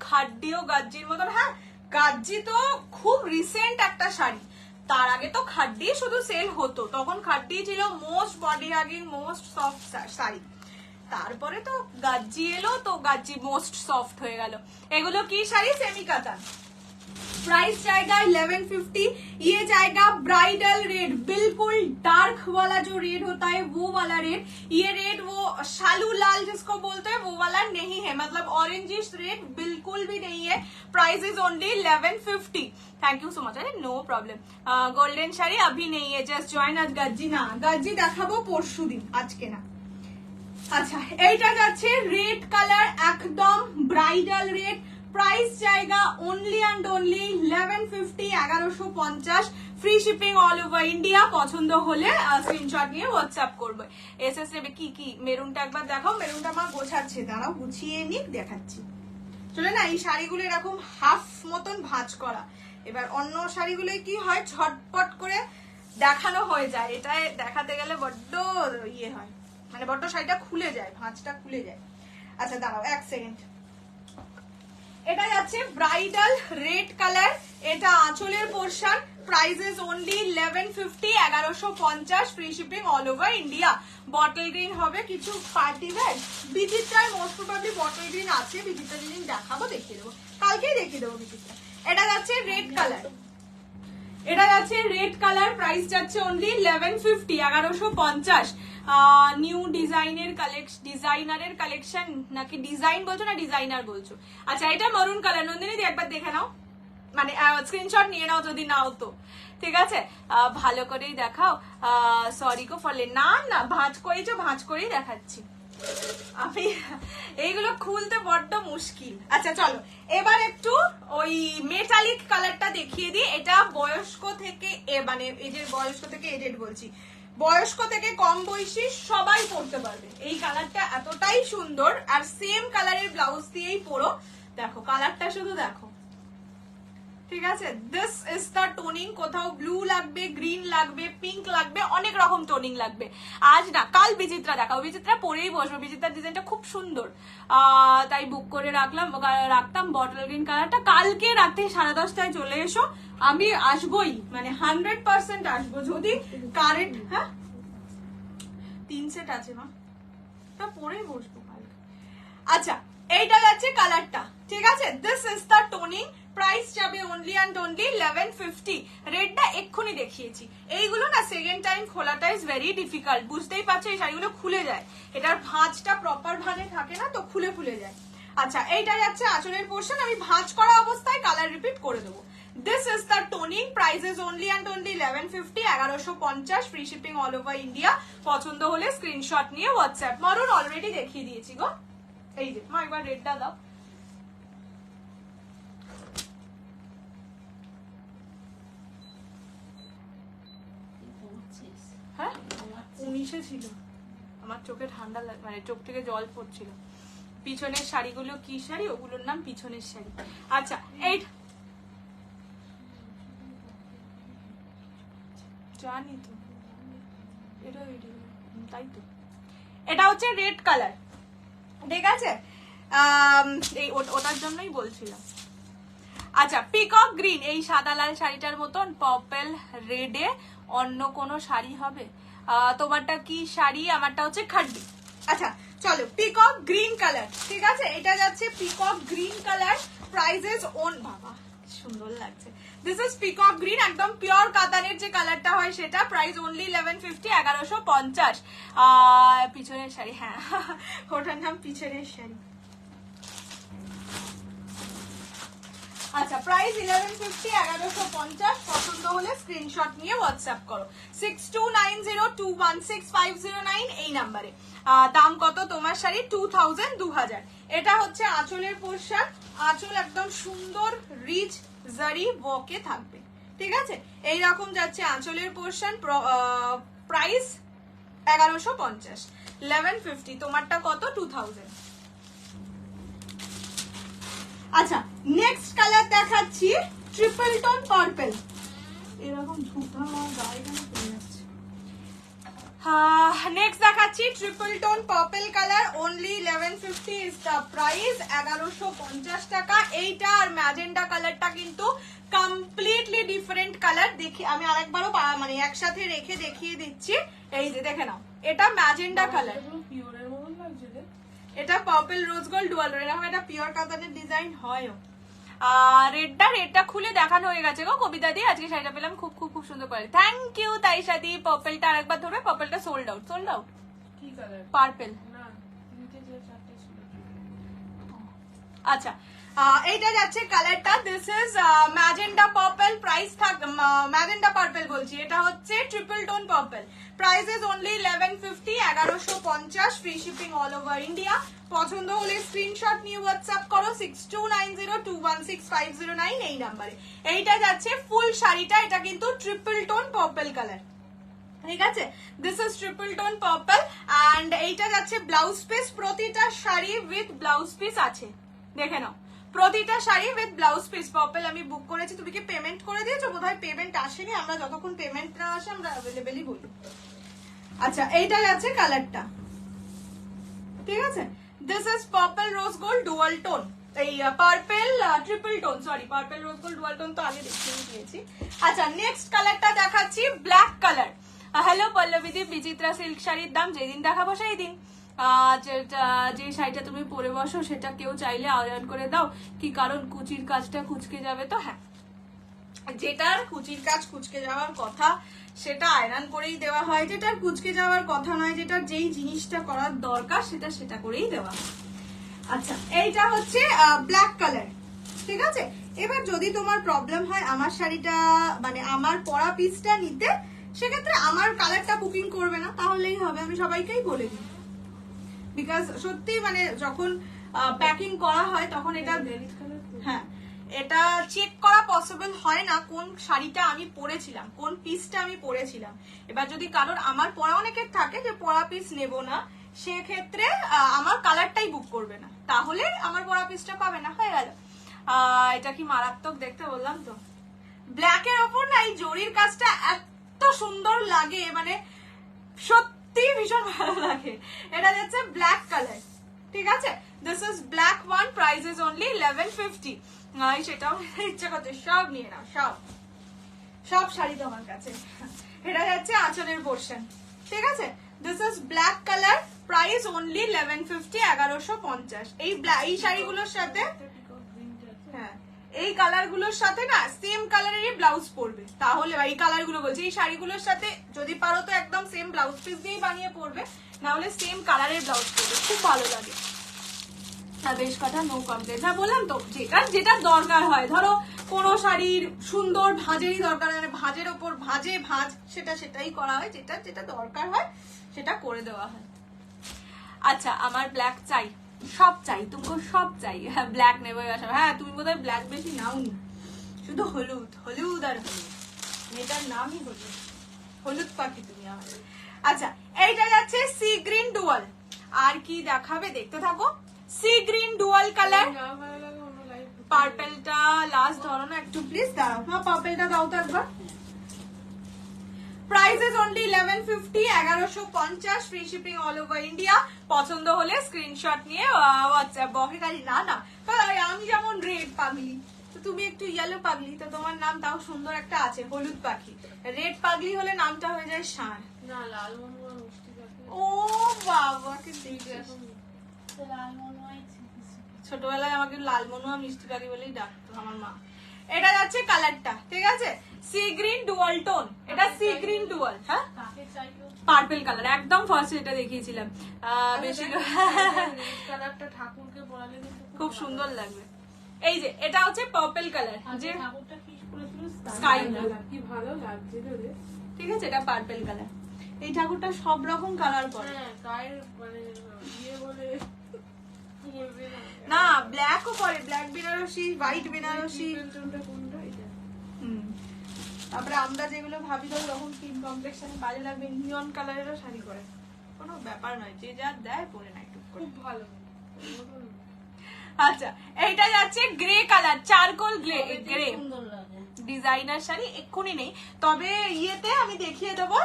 খাড্ডিও গাজ্জির মতন, হ্যাঁ গাজ্জি তো খুব রিসেন্ট একটা শাড়ি, তার আগে তো খাড্ডি শুধু সেল হতো, তখন খাড্ডি ছিল most body hugging most soft sari. তারপরে তো গাজ্জি এলো, তো গাজ্জি মোস্ট সফট হয়ে গেল। এগুলো কি শাড়ি? সেমি কাতান। प्राइस जाएगा 1150। ये जाएगा ब्राइडल रेड, बिल्कुल डार्क वाला जो रेड होता है वो वाला रेड। ये रेड वो शालू लाल जिसको बोलते हैं वो वाला नहीं है, मतलब ऑरेंजिश रेड बिल्कुल भी नहीं है। Price is only 1150। Thank you so much. अरे नो प्रॉब्लम। गोल्डन शाड़ी अभी नहीं है, जस्ट जॉइन। आज गज्जी না, গজ্জি দেখাবো পরশু দিন, আজকে না। আচ্ছা, এইটা যাচ্ছে রেড কালার, একদম ব্রাইডাল রেড। প্রাইস জায়গা only and only 1150, 1150। Free shipping all over India. পছন্দ হলে স্ক্রিনশট নিয়ে হোয়াটসঅ্যাপ করবে। এসএস নেবে কি কি? মেরুনটা একবার দেখাও, মেরুনটা আমার গোছাচ্ছে, দাঁড়াও গুছিয়ে নিক, দেখাচ্ছি। চলে না এই শাড়িগুলো এরকম হাফ মতন ভাঁজ করা, এবার অন্য শাড়িগুলো কি হয় ঝটপট করে দেখানো হয়ে যায়, এটা দেখাতে গেলে বড্ড ইয়ে হয়, মানে বড্ড শাড়িটা খুলে যায়, ভাঁজটা খুলে যায়। আচ্ছা দাঁড়াও এক সেকেন্ড, এটা যাচ্ছে ব্রাইডাল রেড কালার, এটা আঁচলের portion, prices only 1150, 1150, free shipping all over India. Bottle green হবে, কিছু পার্টি ওয়্যার, বিচিত্রার মোস্ট প্রবাবলি বটল গ্রিন আছে, বিচিত্রা যেদিন দেখাবো দেখিয়ে দেবো, কালকেই দেখিয়ে দেবো বিচিত্রা। এটা যাচ্ছে রেড কালার, এটা যাচ্ছে রেড কালার, প্রাইস যাচ্ছে অনলি 1150, 1150। নিউ ডিজাইনের ডিজাইনারের কালেকশন, নাকি ডিজাইন বলছো না ডিজাইনার বলছো? আচ্ছা এটা মরুন কালার, নন্দিনী দি একবার দেখে নাও, মানে স্ক্রিনশট নিয়ে নাও যদি নাও তো, ঠিক আছে ভালো করেই দেখাও। সরি গো ফলে, না না ভাঁজ করেছো, ভাঁজ করেই দেখাচ্ছি আমি, এইগুলো খুলতে বড্ড মুশকিল। আচ্ছা চলো এবার একটু ওই মেটালিক কালারটা দেখিয়ে দিই, এটা বয়স্ক থেকে মানে এই যে বয়স্ক থেকে এজেড বলছি, বয়স্ক থেকে কম বয়সী সবাই পরতে পারবে। এই কালারটা এতটাই সুন্দর, আর সেম কালারের ব্লাউজ দিয়েই পরো, দেখো কালারটা শুধু দেখো, ঠিক আছে। দিস ইজ দ্য টোনিং, কোথাও ব্লু লাগবে, গ্রিন লাগবে, পিঙ্ক লাগবে, অনেক রকম টোনিং লাগবে। আজ না কাল বিচিত্রা দেখাও, বিচিত্রা পরেই বসবো, বিচিত্রার ডিজাইনটা খুব সুন্দর, তাই বুক করে রাখতাম বটল গ্রিন কালারটা। কালকে রাতে 10:30টায় চলে এসো, আমি আসবোই, মানে 100% আসবো, যদি কারেন্ট, হ্যাঁ 3 সেট আছে মা, তা পরেই বসবো কালকে। আচ্ছা এইটা যাচ্ছে কালারটা, ঠিক আছে। This is the toning, price যাবে অনলি অ্যান্ড অনলি 1150। রেডটা এক্ষুনি দেখিয়েছি, এইগুলো না সেকেন্ড টাইম খোলাটা ইজ ভেরি ডিফিকাল্ট, বুঝতেই পারছো এই শাড়িগুলো খুলে যায়, এটার ভাঁজটা প্রপার ভাঁজে থাকে না, তো খুলে যায়। আচ্ছা এইটা যাচ্ছে আঁচলের পোর্শন, আমি ভাঁজ করা অবস্থায় কালার রিপিট করে দেবো। This is the toning, prices only and only 1150, 1150, free shipping all over India. পছন্দ হলে স্ক্রিনশট নিয়ে হোয়াটসঅ্যাপ। মরুন অলরেডি দেখিয়ে দিয়েছি গো, এই যে মা একবার রেডটা দাও। হ্যাঁ 19-এ ছিল, আমার চোখে ঠান্ডা মানে চোখ থেকে জল পড়ছিল। পিছনের শাড়িগুলো কি শাড়ি, ওগুলোর নাম পিছনের শাড়ি। আচ্ছা এই জানি তো, এটা তাই তো, এটা হচ্ছে রেড কালার, ঠিক আছে, এই ওটার জন্যই বলছিলাম। আচ্ছা পিকক গ্রিন, এই সাদা লাল শাড়িটার মতন পার্পল রেডে অন্য কোনো শাড়ি হবে? তোমারটা কি শাড়ি? আমারটা হচ্ছে খাড্ডি। আচ্ছা চলো পিকক গ্রিন কালার, ঠিক আছে, এটা যাচ্ছে পিকক গ্রিন কালার, প্রাইসেস ওন, বাবা সুন্দর লাগছে। দিস ইজ পিকক গ্রিন, একদম পিওর কাতানের যে কালারটা হয় সেটা, প্রাইস অনলি 1150, 1150। পিছনের শাড়ি, হ্যাঁ ওটার নাম পিছনের শাড়ি। আচ্ছা প্রাইস 1150, 1150। পছন্দ হলে স্ক্রিনশট নিয়ে হোয়াটসঅ্যাপ করো 6290216509 এই নাম্বারে। দাম কত তোমার শাড়ি? 2000, 2000। এটা হচ্ছে আঁচলের পোর্শন, আঁচল একদম সুন্দর রিচ জারি ওয়ার্কে থাকবে, ঠিক আছে, এইরকম যাচ্ছে আঁচলের পোর্শন। প্রাইস 1150, 1150। তোমারটা কত? 2000। আচ্ছা নেক্সট কালার দেখাচ্ছি ট্রিপল টোন পার্পল, এরকম ঝুঁকা গায়ে কেন পড়ে যাচ্ছে। নেক্সট দেখাচ্ছি triple tone purple colour, only 1150 is the price, 1150 টাকা। এইটা আর ম্যাজেন্ডা কালারটা কিন্তু কমপ্লিটলি ডিফারেন্ট কালার। দেখি আমি আরেকবারও মানে একসাথে রেখে দেখিয়ে দিচ্ছি, এই যে দেখে নাও, এটা ম্যাজেন্ডা কালার, পিওরের মতন লাগছে, এটা পার্পল রোজ গোল্ড ডুয়াল, এরকম একটা পিওর কাতানের ডিজাইন হয়ও। রেডটা খুলে দেখানো হয়ে গেছে গো কবিতা দি, আজকে শাড়িটা পেলাম খুব খুব খুব সুন্দর করে, থ্যাংক ইউ তাই সাথী। পার্পলটা আরেকবার ধরবে, পার্পলটা সোল্ড আউট, সোল্ড আউট। কি কালার? পার্পল না, নিচে যে চারটে ছিল। আচ্ছা এইটা যাচ্ছে কালারটা, this is magenta purple, price থাক ম্যাজেন্ডা পার্পল বলছি, এটা হচ্ছে triple tone purple, price is only 1150, 1150, free shipping all over India. পছন্দ হলে স্ক্রিনশট নিয়ে হোয়াটসঅ্যাপ করো 6290216509 এই নাম্বারে। এইটা যাচ্ছে ফুল শাড়িটা, এটা কিন্তু ট্রিপল টোন পার্পল কালার, ঠিক আছে, this is triple tone purple. And এইটা যাচ্ছে ব্লাউজ পিস, প্রতিটা শাড়ি উইথ ব্লাউজ পিস আছে, দেখে নাও প্রতিটা sari with blouse piece purple আমি বুক করেছি। তুমি কি পেমেন্ট করে দিয়েছো? বোধহয় পেমেন্ট আসেনি, আমরা যতক্ষণ পেমেন্ট না আসে আমরা অ্যাভেলেবেলই বলি। আচ্ছা এইটা আছে কালারটা, ঠিক আছে। This is purple rose gold dual tone, এই purple triple tone, sorry purple rose gold dual tone তো আগে দেখিয়ে দিয়েছি। আচ্ছা নেক্সট কালারটা দেখাচ্ছি ব্ল্যাক কালার। হ্যালো পল্লবীদি, বিচিত্রা সিল্ক শাড়ির দাম যেদিন দেখাবো সেই দিন। যে শাড়িটা তুমি পরে বসো সেটা কেউ চাইলে আয়রন করে দাও কি, কারণ কুচির কাজটা কুচকে যাবে। তো হ্যাঁ, যেটার কুচির কাজ কুচকে যাওয়ার কথা সেটা আয়রন করেই দেওয়া হয়, যেটার কুচকে যাওয়ার কথা নয়, যেটার যেই জিনিসটা করার দরকার সেটা করেই দেওয়া হয়। আচ্ছা এইটা হচ্ছে ব্ল্যাক কালার, ঠিক আছে। এবার যদি তোমার প্রবলেম হয় আমার শাড়িটা মানে আমার পরা পিসটা নিতে, সেক্ষেত্রে আমার কালারটা বুকিং করবে না, তাহলেই হবে। আমি সবাইকেই বলে দিই, বিকজ সত্যি মানে যখন প্যাকিং করা হয় তখন এটা, হ্যাঁ এটা চেক করা পসিবল হয় না কোন শাড়িটা আমি পরেছিলাম, কোন পিসটা আমি পরেছিলাম। এবার যদি কারোর আমার পরা অনেকের থাকে যে পরা পিস নেব না, সেক্ষেত্রে আমার কালারটাই বুক করবে না, তাহলে আমার পরা পিসটা পাবে না, হয়ে গেল। এটা কি মারাত্মক দেখতে বললাম তো। ব্ল্যাকের ওপর না এই জরির কাজটা এত সুন্দর লাগে, মানে সত্যি ভীষণ ভালো লাগে। এটা যাচ্ছে ব্ল্যাক কালার, ঠিক আছে। This is black one, price is only 1150। সেটাও ইচ্ছা করছে সব নিয়ে নাও, সব শাড়ি তোমার কাছে। এটা যাচ্ছে আঁচলের পোর্শন, ঠিক আছে। This is black colour, price only 1150, 1150। এই শাড়িগুলোর সাথে, হ্যাঁ এই কালার গুলোর সাথে না সেম কালারেরই ব্লাউজ পরবে, তাহলে এই কালার গুলো বলছি, এই শাড়িগুলোর সাথে যদি পারো তো একদম সেম ব্লাউজ পিস দিয়েই বানিয়ে পরবে, না হলে সেম কালারের ব্লাউজ পরবে, খুব ভালো লাগে। বেশ কথা, নো কমপ্লেন। হ্যাঁ বললাম তো, যেটা দরকার হয়, ধরো কোনো শাড়ির সুন্দর ভাঁজেরই দরকার হয়, ভাঁজের ওপর ভাঁজ সেটাই করা হয়, যেটা দরকার হয় সেটা করে দেওয়া হয়। আচ্ছা আমার ব্ল্যাক চাই, সব চাই, তুমি সব চাই। হ্যাঁ ব্ল্যাক নেবে, হ্যাঁ তুমি বোধহয় ব্ল্যাক বেশি নাওনি, শুধু হলুদ আর হলুদ, মেয়েটার নামই হলুদ, হলুদ পাখি তুমি আমাদের। আচ্ছা এইটা যাচ্ছে সি গ্রিন ডুয়াল, আর কি দেখাবে দেখতে থাকো। সি গ্রিন ডুয়াল কালার, পার্পেলটা লাস্ট ধরো না একটু প্লিজ, দাঁড়াও। হ্যাঁ পার্পেলটা দাও তো একবার। Price is only 1150, 1150, free shipping all over India. পছন্দ হলে স্ক্রিনশট নিয়ে হোয়াটসঅ্যাপ বকে কালি না আমি যেমন রেড পাগলি, তো তুমি একটু ইয়েলো পাগলি, তো তোমার নাম তাও সুন্দর একটা আছে হলুদ পাখি। রেড পাগলি হলে নামটা হয়ে যায় ষাঁড়। না লাল মনুয়া মিষ্টি পাখি। ও বাবাকে দেখে ছোটবেলায় আমাকে লাল মনুয়া মিষ্টি পাখি বলেই ডাকতো আমার মা। এটা যাচ্ছে কালারটা, ঠিক আছে, সি গ্রিন ডুয়াল টোন। এটা সি গ্রিন ডুয়াল, হ্যাঁ পার্পল কালার, একদম ফার্স্ট এটা দেখিয়েছিলাম। বেশি কালারটা ঠাকুরকে পরালে খুব সুন্দর লাগবে। এই যে এটা হচ্ছে পার্পল কালার, যে ঠাকুরটা কি করেছিল স্কাই কালার, কি ভালো লাগছে রে, ঠিক আছে। এটা পার্পল কালার, এই ঠাকুরটা সব রকম কালার করে, হ্যাঁ গায়ের মানে ইয়ে বলে না, ব্ল্যাকও করে, ব্ল্যাক বেনারসি, হোয়াইট বেনারসি। তারপরে আমরা যেগুলো ভাবি ধর যখন স্কিন কমপ্লেক্সনে বাজে লাগবে, নিয়ন কালারেরও শাড়ি করে, কোনো ব্যাপার নয়, যে যা দেয় পরে না, একটু খুব ভালো। আচ্ছা এইটা যাচ্ছে grey colour, charcoal grey, designer sari এক্ষুনি নেই, তবে ইয়েতে আমি দেখিয়ে দেবো,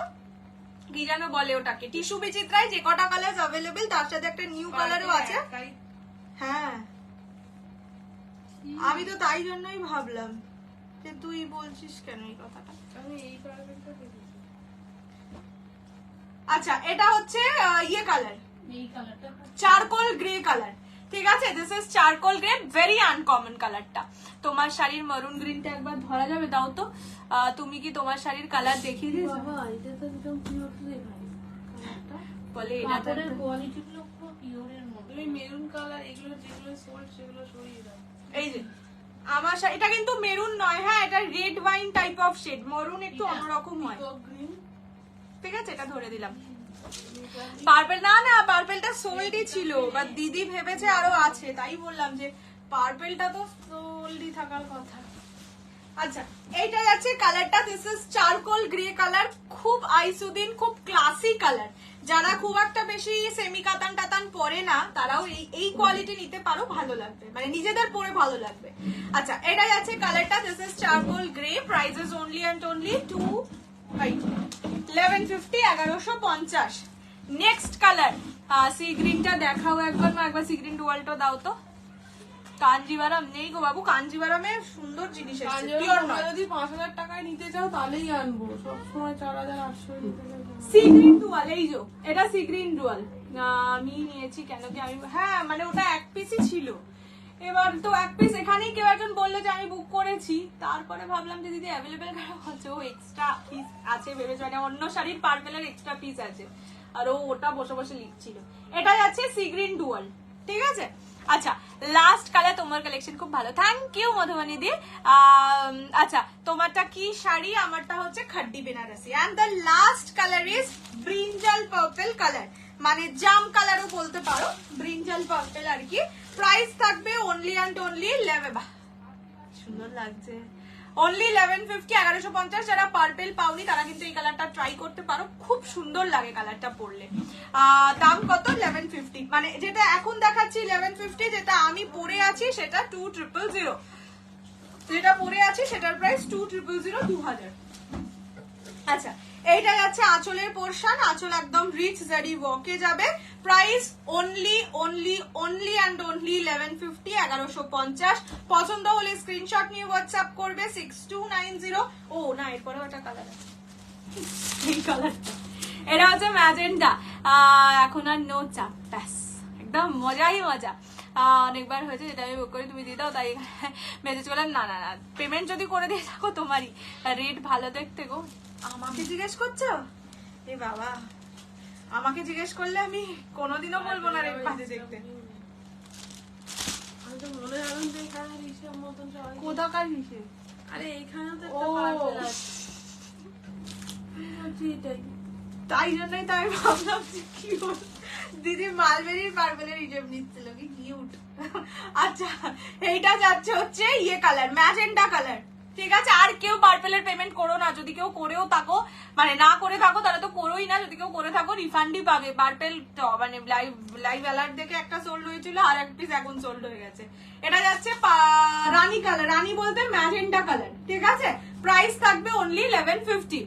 কি যেন বলে ওটাকে, টিস্যু বিচিত্রায় যে কটা কালার অ্যাভেলেবেল তার সাথে একটা নিউ কালারও আছে। হ্যাঁ আমি তো তাই জন্যই ভাবলাম যে তুই বলছিস কেন এই কথাটা। আচ্ছা এটা হচ্ছে ইয়ে কালার, চারকোল গ্রে কালার, ঠিক আছে। This is charcoal grey, very uncommon কালারটা। তোমার শাড়ির মেরুন গ্রিনটা একবার ধরা যাবে, দাও তো। তুমি কি তোমার শাড়ির কালার দেখিয়ে দিয়েছো? বলে এটা কোয়ালিটি গুলো পুরো পিওরের মধ্যে, মেরুন কালার এগুলো যেগুলো সোল্ড সেগুলো সরিয়ে দাও। এই যে আমার এটা কিন্তু মেরুন নয়, হ্যাঁ এটা red wine type of shade, maroon একটু অন্যরকম হয়, ঠিক আছে। এটা ধরে দিলাম। পার্পল না পার্পলটা সোল্ডই ছিল, বা দিদি ভেবেছে আরো আছে, তাই বললাম যে পার্পলটা তো সোল্ডই থাকার কথা। আচ্ছা এইটা যাচ্ছে কালারটা, this is charcoal grey colour, খুব আইসুদিন, খুব ক্লাসি কালার, যারা খুব একটা বেশি সেমি কাতান টাতান পরে না তারাও এই কোয়ালিটি নিতে পারো, ভালো লাগবে, মানে নিজেদের পরে ভালো লাগবে। আচ্ছা, এটাই আছে কালারটা, this is charcoal grey, price is only and only 1150, 1150। Next colour sea গ্রিনটা দেখাও একবার, একবার সি গ্রিন ডুয়ালটা দাও তো। কাঞ্জিভারাম নেই গো বাবু, কাঞ্জিভারামের সুন্দর জিনিস আছে, পিওর নয়। যদি 5000 টাকায় নিতে চাও তাহলেই আনবো, সবসময় 4800 নিতে চাও। সি গ্রিন ডুয়াল, এই যে এটা সি গ্রিন ডুয়াল আমি নিয়েছি, কেন কি আমি, হ্যাঁ মানে ওটা এক পিসই ছিল, এবার তো এক পিস এখানেই কেউ একজন বললো যে আমি বুক করেছি, তারপরে ভাবলাম যে দিদি অ্যাভেলেবেল আছে, ও এক্সট্রা পিস আছে ভেবেছে, মানে অন্য শাড়ির পার্পেলের এক্সট্রা পিস আছে, আর ও ওটা বসে বসে লিখছিল। এটাই আছে সি গ্রিন ডুয়াল, ঠিক আছে। আচ্ছা, লাস্ট কালার, তোমার কালেকশন খুব ভালো, থ্যাংক ইউ মধুবনী দি। আচ্ছা, তোমারটা কি শাড়ি? আমারটা হচ্ছে খাড্ডি Banarasi, and the last colour is brinjal purple colour, মানে জাম কালারও বলতে পারো, ব্রিঞ্জাল পার্পল আর কি। প্রাইস থাকবে অনলি অ্যান্ড অনলি 11, সুন্দর লাগছে, অনলি 1150, 1150। যারা পার্পেল পাওনি তারা কিন্তু এই কালারটা ট্রাই করতে পারো, খুব সুন্দর লাগে কালারটা পরলে। দাম কত? 1150, মানে যেটা এখন দেখাচ্ছি 1150, যেটা আমি পরে আছি সেটা 2000, যেটা পরে আছি সেটার প্রাইস 2000, 2000। আচ্ছা, এইটা যাচ্ছে আঁচলের পোর্শন, আঁচল একদম রিচ জারি ওয়ার্কে যাবে, price only only only and only 1150, 1150। পছন্দ হলে স্ক্রিনশট নিয়ে হোয়াটসঅ্যাপ করবে 6290। ও না, এরপরেও একটা কালার আছে, এই কালারটা, এটা হচ্ছে ম্যাজেন্ডা। এখন আর নো চাপ, ব্যাস একদম মজাই মজা। অনেকবার হয়েছে যেটা আমি বুক করি তুমি দিয়ে দাও, তাই মেসেজ করলাম, না না না, পেমেন্ট যদি করে দিয়ে থাকো তোমারই, রেট ভালো দেখতে গো। আমাকে জিজ্ঞেস করছো? এ বাবা, আমাকে জিজ্ঞেস করলে আমি কোনোদিনও বলবো না রেট বাজে দেখতে। কোথাকার হিসেব? আরে এইখানে তো একটা পার্পেল আছে, তাই জন্যই তো আমি ভাবলাম কি দিদি মালবেরির পার্পেলের হিসেব নিচ্ছিল, কি কিউট। আচ্ছা, এইটা যাচ্ছে হচ্ছে ইয়ে কালার, ম্যাজেন্ডা কালার, ঠিক আছে। আর কেউ পার্পেলের পেমেন্ট করো না, যদি কেউ করেও থাকো, মানে না করে থাকো তাহলে তো করোই না, যদি কেউ করে থাকো রিফান্ডই পাবে। পার্পেল মানে লাইভ অ্যালার্ট দেখে একটা সোল্ড হয়েছিল, আর এক পিস এখন সোল্ড হয়ে গেছে। এটা যাচ্ছে রানী কালার, রানী বলতে ম্যাজেন্ডা কালার, ঠিক আছে। প্রাইস থাকবে অনলি 1150।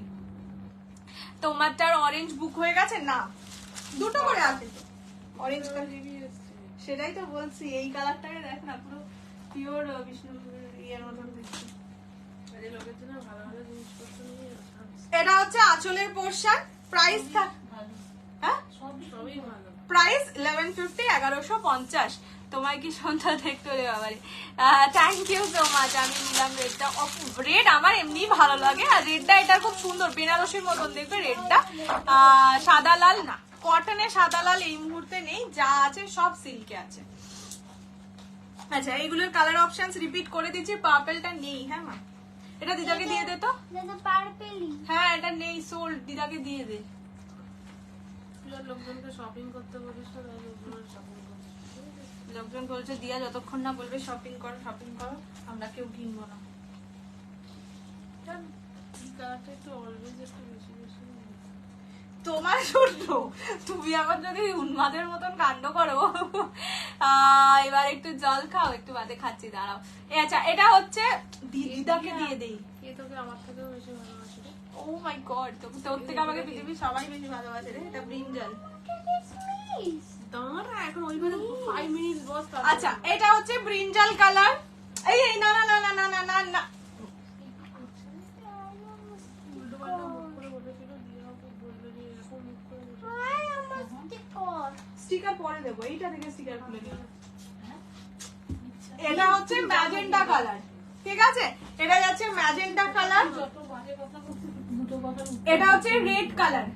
তোমারটার অরেঞ্জ বুক হয়ে গেছে? না, দুটো করে আছে তো অরেঞ্জ কালার, সেটাই তো বলছি, এই কালারটাকে দেখ না, পুরো পিওর বিষ্ণুপুরের ইয়ের মতন দেখছি। এটা হচ্ছে আঁচলের পোর্শন, প্রাইস হ্যাঁ প্রাইস 1150, 1150। তোমায় কি সুন্দর দেখতে রে বাবারে, থ্যাংক ইউ সো মাচ। আমি নিলাম রেডটা, রেড আমার এমনি ভালো লাগে, আর রেডটা এটা খুব সুন্দর বেনারসির মতন দেখবে রেডটা। সাদা লাল না, কটনে সাদা লাল এই মুহূর্তে নেই, যা আছে সব সিল্কে আছে। আচ্ছা, এইগুলোর কালার অপশনস রিপিট করে দিচ্ছি, পার্পেলটা নেই, হ্যাঁ মা, এটা দিদাকে দিয়ে দে তো। হ্যাঁ, এটা নেই, সোল্ড, দিদাকে দিয়ে দে। লোকজনকে শপিং করতে বলিস তো, লোকজন বলছে দিয়া যতক্ষণ না বলবে শপিং করো শপিং করো, আমরা কেউ কিনবো না। তোমার শুনল, তুমি আবার যদি উন্মাদের মতন কাণ্ড করো। এবার একটু জল খাও, একটু বাদে খাচ্ছি, দাঁড়াও। আচ্ছা, এটা হচ্ছে দিদাকে দিয়ে দেই, তোকে আমার থেকেও বেশি ভালোবাসে। ও মাই গড, তোর থেকে আমাকে পৃথিবীর সবাই বেশি ভালোবাসে রে। এটা ব্রিঞ্জাল। আচ্ছা, এটা হচ্ছে ব্রিঞ্জাল কালার। এই না না না না না না না না, স্টিকার পরে দেবো, এইটা থেকে স্টিকার খুলে দেবো। এটা হচ্ছে ম্যাজেন্ডা কালার, ঠিক আছে। এটা যাচ্ছে ম্যাজেন্ডা কালার, এটা হচ্ছে রেড কালার,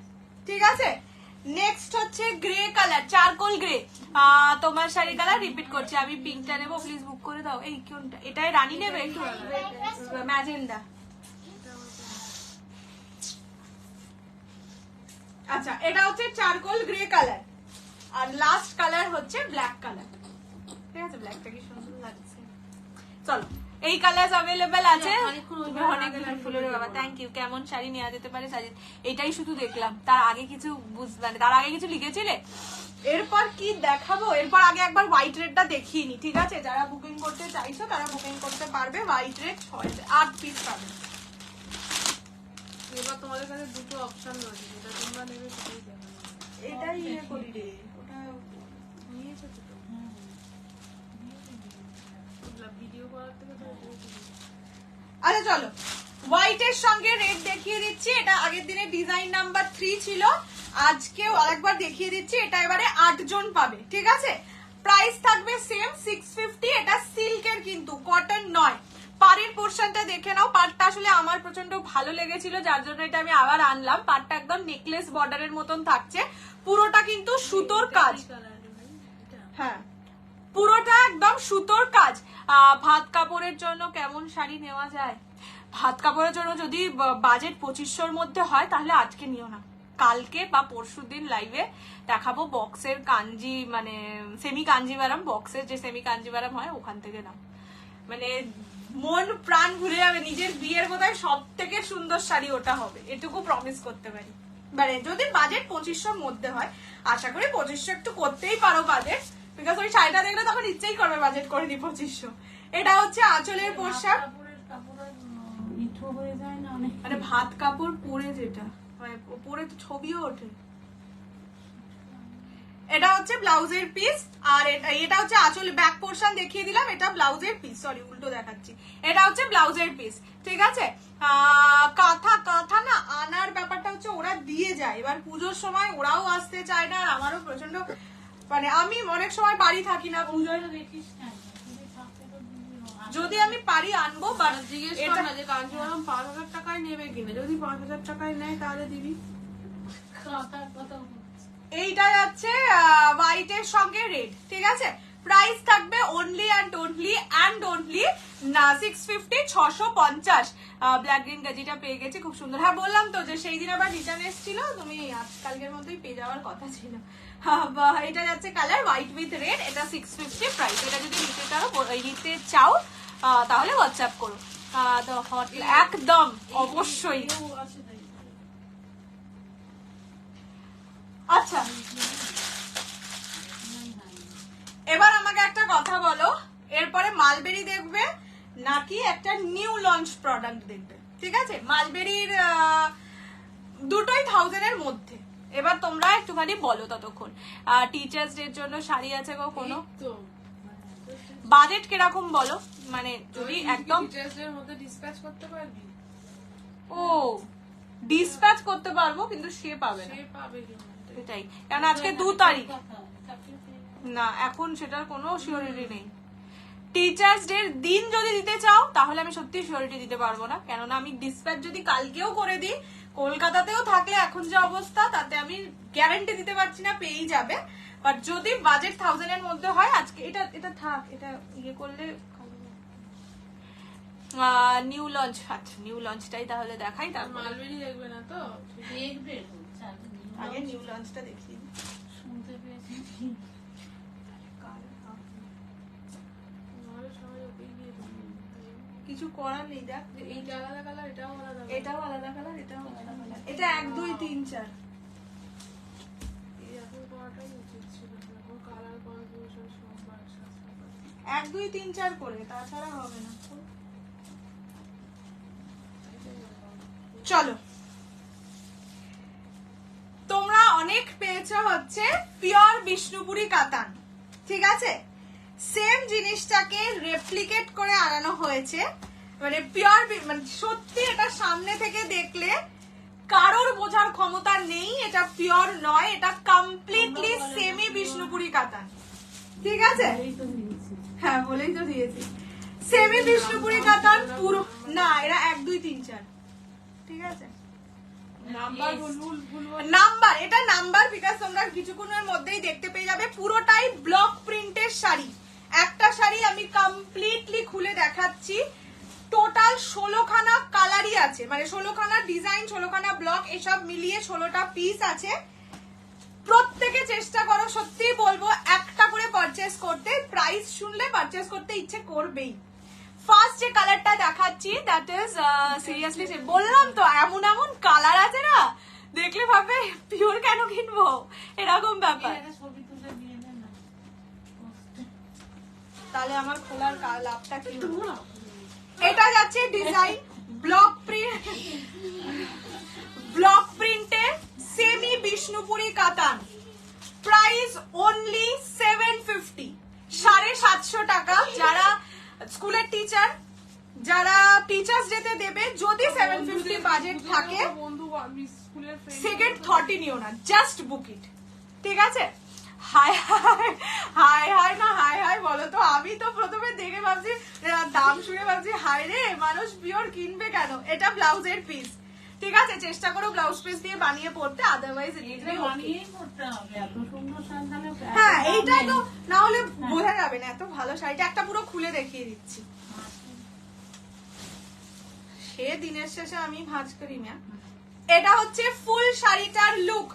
ঠিক আছে। নেক্সট হচ্ছে গ্রে কালার, চারকোল গ্রে। তোমার শাড়ি কালার রিপিট করছি, আমি পিঙ্কটা নেবো, প্লিজ বুক করে দাও। এই কোনটা? এটাই রানী নেবে, একটু ম্যাজেন্ডা। আচ্ছা, এটা হচ্ছে চারকোল গ্রে কালার, আর লাস্ট কালার হচ্ছে ব্ল্যাক কালার, ঠিক আছে। ব্ল্যাকটা কি সুন্দর লাগছে, চলো এই কালার अवेलेबल আছে। খানিকক্ষণ ওই তুমি অনেক ফুলের বাবা, থ্যাংক ইউ। কেমন শাড়ি নেওয়া যেতে পারে সাজিদ, এটাই শুধু দেখলাম, তার আগে কিছু মানে তার আগে কিছু লিখেছিলে? এরপর কি দেখাবো, এরপর আগে একবার হোয়াইট রেডটা দেখিয়ে নি, ঠিক আছে? যারা বুকিং করতে চাইছো তারা বুকিং করতে পারবে। হোয়াইট রেড 8 পিস পাবে। এবার তোমাদের কাছে দুটো অপশন রয়েছে, যেটা তোমরা নেবে সেটাই দেখানো। এটাই ইয়ে করি রে, ওটা নিয়েছো তো ভিডিও করার থেকে তো এটাই ঠিক। আচ্ছা চলো হোয়াইট এর সঙ্গে রেড দেখিয়ে দিচ্ছি। এটা আগের দিনে ডিজাইন নাম্বার 3 ছিল, আজকেও আরেকবার দেখিয়ে দিচ্ছি। এটা এবারে 8 জন পাবে, ঠিক আছে? প্রাইস থাকবে সেম 650। এটা সিল্কের কিন্তু কটন নয়। পাড়ের পোর্শনটা দেখে নাও, পাড়টা আসলে আমার প্রচন্ড ভালো লেগেছিল, যার জন্য এটা আমি আবার আনলাম। পাড়টা একদম নেকলেস বর্ডারের মতন থাকছে, পুরোটা কিন্তু সুতোর কাজ। হ্যাঁ পুরোটা একদম সুতোর কাজ। ভাত কাপড়ের জন্য কেমন শাড়ি নেওয়া যায়? ভাত কাপড়ের জন্য যদি বাজেট 2500-র মধ্যে হয় তাহলে আজকে নিও না, কালকে বা পরশুদিন লাইভে দেখাবো বক্সের কাঞ্জি, মানে সেমি কাঞ্জিভারাম, বক্সের যে সেমি কাঞ্জিভারাম হয় ওখান থেকে নাও। মানে মন প্রাণ ভুলে যাবে, নিজের বিয়ের বোধহয় সব থেকে সুন্দর শাড়ি ওটা হবে, এটুকু প্রমিস করতে পারি। মানে যদি বাজেট 2500-র মধ্যে হয়, আশা করি 2500 একটু করতেই পারো বাজেট, বিকজ ওই শাড়িটা দেখলে তখন ইচ্ছেই করবে বাজেট করে দিই 2500। এটা হচ্ছে আঁচলের পোশাক, মানে ভাত কাপড় পরে যেটা মানে পরে তো ছবিও ওঠে। এটা হচ্ছে ব্লাউজের পিস, আর এটা হচ্ছে আঁচল ব্যাক পোর্শন দেখিয়ে দিলাম, এটা ব্লাউজের পিস, সরি উল্টো দেখাচ্ছি। এটা হচ্ছে ব্লাউজের পিস, ঠিক আছে? কাঁথা না আনার ব্যাপারটা হচ্ছে ওরা দিয়ে যায়, এবার পুজোর সময় ওরাও আসতে চায় না, আর আমারও প্রচন্ড মানে আমি অনেক সময় বাড়ি থাকি না পুজোয়, যদি আমি পারি আনবো। বাট জিজ্ঞেস কর না যে কাঞ্জিভারাম 5000 টাকায় নেবে কিনা, যদি 5000 টাকায় নেয় তাহলে দিবি। এইটা যাচ্ছে হোয়াইট এর সঙ্গে রেড, ঠিক আছে? প্রাইস থাকবে only and only 650, 650। Black green গাজিটা পেয়ে গেছি, খুব সুন্দর। হ্যাঁ বললাম তো যে সেই দিন আবার রিটার্ন এসেছিল, তুমি আজকালকের মধ্যেই পেয়ে যাওয়ার কথা ছিল। এটা যাচ্ছে কালার হোয়াইট উইথ রেড, এটা 650 প্রাইস। এটা যদি নিতে চাও তাহলে হোয়াটসঅ্যাপ করো। একদম অবশ্যই। আচ্ছা এবার আমাকে একটা কথা বলো, এরপরে মালবেরি দেখবে নাকি একটা নিউ লঞ্চ প্রোডাক্ট দেখবে? ঠিক আছে, মালবেরির দুটোই 1000-এর মধ্যে। এবার তোমরা একটুখানি বলো ততক্ষণ। টিচার্স ডে এর জন্য শাড়ি আছে গো কোনো? বাজেট কিরকম বলো, মানে যদি একদম টিচার্স ডে এর মধ্যে ডিসপ্যাচ করতে পারবি? ও ডিসপ্যাচ করতে পারবো, কিন্তু সে পাবে না। সে পাবে কিনা এটাই, কারণ আজকে 2 তারিখ না, এখন সেটার কোনো সিওরিটি নেই। টিচার্স ডে দিন যদি দিতে চাও তাহলে আমি সত্যি সিওরিটি দিতে পারবো না, কেননা আমি ডিসপ্যাচ যদি কালকেও করে দিই, কলকাতাতেও থাকলে এখন যে অবস্থা তাতে আমি গ্যারান্টি দিতে পারছি না পেয়েই যাবে। বাট যদি বাজেট 1000-এর মধ্যে হয়, আজকে এটা থাক, এটা ইয়ে করলে নিউ লঞ্চ। আচ্ছা নিউ লঞ্চটাই তাহলে দেখাই, তারপর মালবেরি দেখবে না তো? দেখবে আগে নিউ লঞ্চটা দেখিয়ে দিই। শুনতে পেয়েছি কিছু করার নেই, দেখ এইটা আলাদা কালার, এটাও আলাদা, এটাও আলাদা কালার, এটাও আলাদা কালার। এটা 1 2 3 4 এরকম করাটাই উচিত ছিল। এখন কালার কনফিউশন সব বাড়ছে। 1 2 3 4 করে, তাছাড়া হবে না। চলো তোমরা অনেক পেয়েছো হচ্ছে পিওর বিষ্ণুপুরি কাতান, ঠিক আছে? সেম জিনিসটাকে রেপ্লিকেট করে আনানো হয়েছে, মানে পিওর, মানে সত্যি এটা সামনে থেকে দেখলে কারোর বোঝার ক্ষমতা নেই এটা পিওর নয়, এটা কমপ্লিটলি সেমি বিষ্ণুপুরি কাতান, ঠিক আছে? হ্যাঁ বলেই তো দিয়েছি, সেমি বিষ্ণুপুরি কাতান পুরো না, এরা 1 2 3 4, ঠিক আছে? নাম্বার, এটা নাম্বার, বিকজ তোমরা কিছুক্ষণের মধ্যেই দেখতে পেয়ে যাবে। পুরোটাই ব্লক প্রিন্টের শাড়ি, একটা শাড়ি আমি কমপ্লিটলি খুলে দেখাচ্ছি। টোটাল 16খানা কালারই আছে, মানে 16খানা ডিজাইন, 16খানা ব্লক, এসব মিলিয়ে 16টা পিস আছে। প্রত্যেকে চেষ্টা করো, সত্যিই বলবো, একটা করে পারচেস করতে। প্রাইস শুনলে পারচেস করতে ইচ্ছে করবেই। ফার্স্ট যে কালারটা দেখাচ্ছি দ্যাট ইজ সিরিয়াসলি বললাম তো এমন এমন কালার আছে না দেখলে ভাবে পিওর কেন কিনবো এরকম ব্যাপার। একটা ছবি তুলে দিয়ে দেন না তাহলে আমার খোলার লাভটা কি হলো? এটা যাচ্ছে ডিজাইন ব্লক প্রিন্টে সেমি বিষ্ণুপুরি কাতান, প্রাইস অনলি 750, 750 টাকা। যারা স্কুলের টিচার, যারা টিচার্স ডেতে দেবে, যদি 750 বাজেট থাকে বন্ধু স্কুলের ফ্রেন্ড সেকেন্ড থটই নিও না, জাস্ট বুক ইট, ঠিক আছে? হাই হাই হাই হাই না হাই হাই বলো তো। আমি তো প্রথমে দেখে ভাবছি, দাম শুনে ভাবছি হাই রে মানুষ পিওর কিনবে কেন। এটা ব্লাউজের পিস, ঠিক আছে? চেষ্টা করো ব্লাউজ পিস দিয়ে বানিয়ে পড়তে, আদারওয়াইজ এটা বানিয়েই করতে হবে। এত সুন্দর সাজানো হ্যাঁ এইটাই তো, না হলে বোঝা যাবে না এত ভালো শাড়িটা। একটা পুরো খুলে দেখিয়ে দিচ্ছি, সে দিনের শেষে আমি ভাঁজ করি না। এটা হচ্ছে ফুল শাড়িটার look,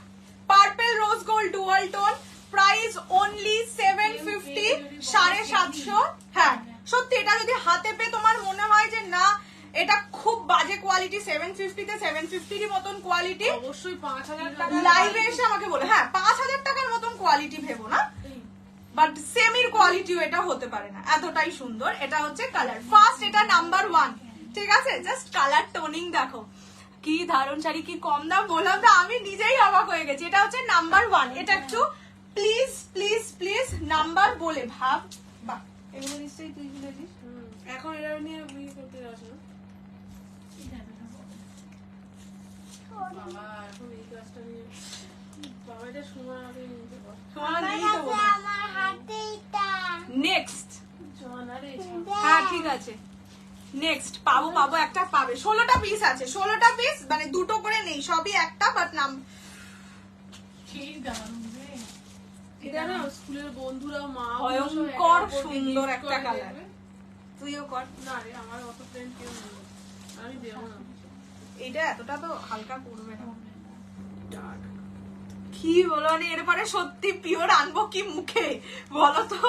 purple rose gold dual tone, price only 750, 750। হ্যাঁ সত্যি, এটা যদি হাতে পেয়ে তোমার মনে হয় যে না এটা খুব বাজে কোয়ালিটি, 750 তে 750 মতন কোয়ালিটি, অবশ্যই 5000 টাকা লাইভে এসে আমাকে বলে। হ্যাঁ 5000 টাকার মতন কোয়ালিটি ভেবো না, বাট সেমির কোয়ালিটিও এটা হতে পারে না, এতটাই সুন্দর। এটা হচ্ছে কালার ফার্স্ট, এটা নাম্বার 1, ঠিক আছে? জাস্ট কালার টোনিং দেখো কি দারুণ শাড়ি, কি কম দাম বললাম তো, আমি নিজেই অবাক হয়ে গেছি। এটা হচ্ছে নাম্বার 1। এটা একটু প্লিজ প্লিজ প্লিজ নাম্বার বলে ভাব। বাহ, এগুলো নিশ্চয়ই তুই বুঝেছিস। এখন এটা নিয়ে বিয়ে করতে যাস না বাবা, এখন এই কাজটা নিয়ে বাবা এটা সময় আগে নিতে পার নেক্সট, জানা রে হ্যাঁ ঠিক আছে, নেক্সট পাবো একটা পাবে। 16টা পিস আছে, 16টা পিস, মানে দুটো করে নেই, সবই একটা, বাট নাম সেই দারুণ রে। এটা না স্কুলের বন্ধুরা মা ভয়ঙ্কর সুন্দর একটা কালার। তুইও কর না রে, আমার অত ফ্রেন্ড কেউ নেই, আমি দেবো না। এটা এতটা তো হালকা করবে না। কি বলো, মানে এরপরে সত্যি পিওর আনবো কি মুখে বলো তো।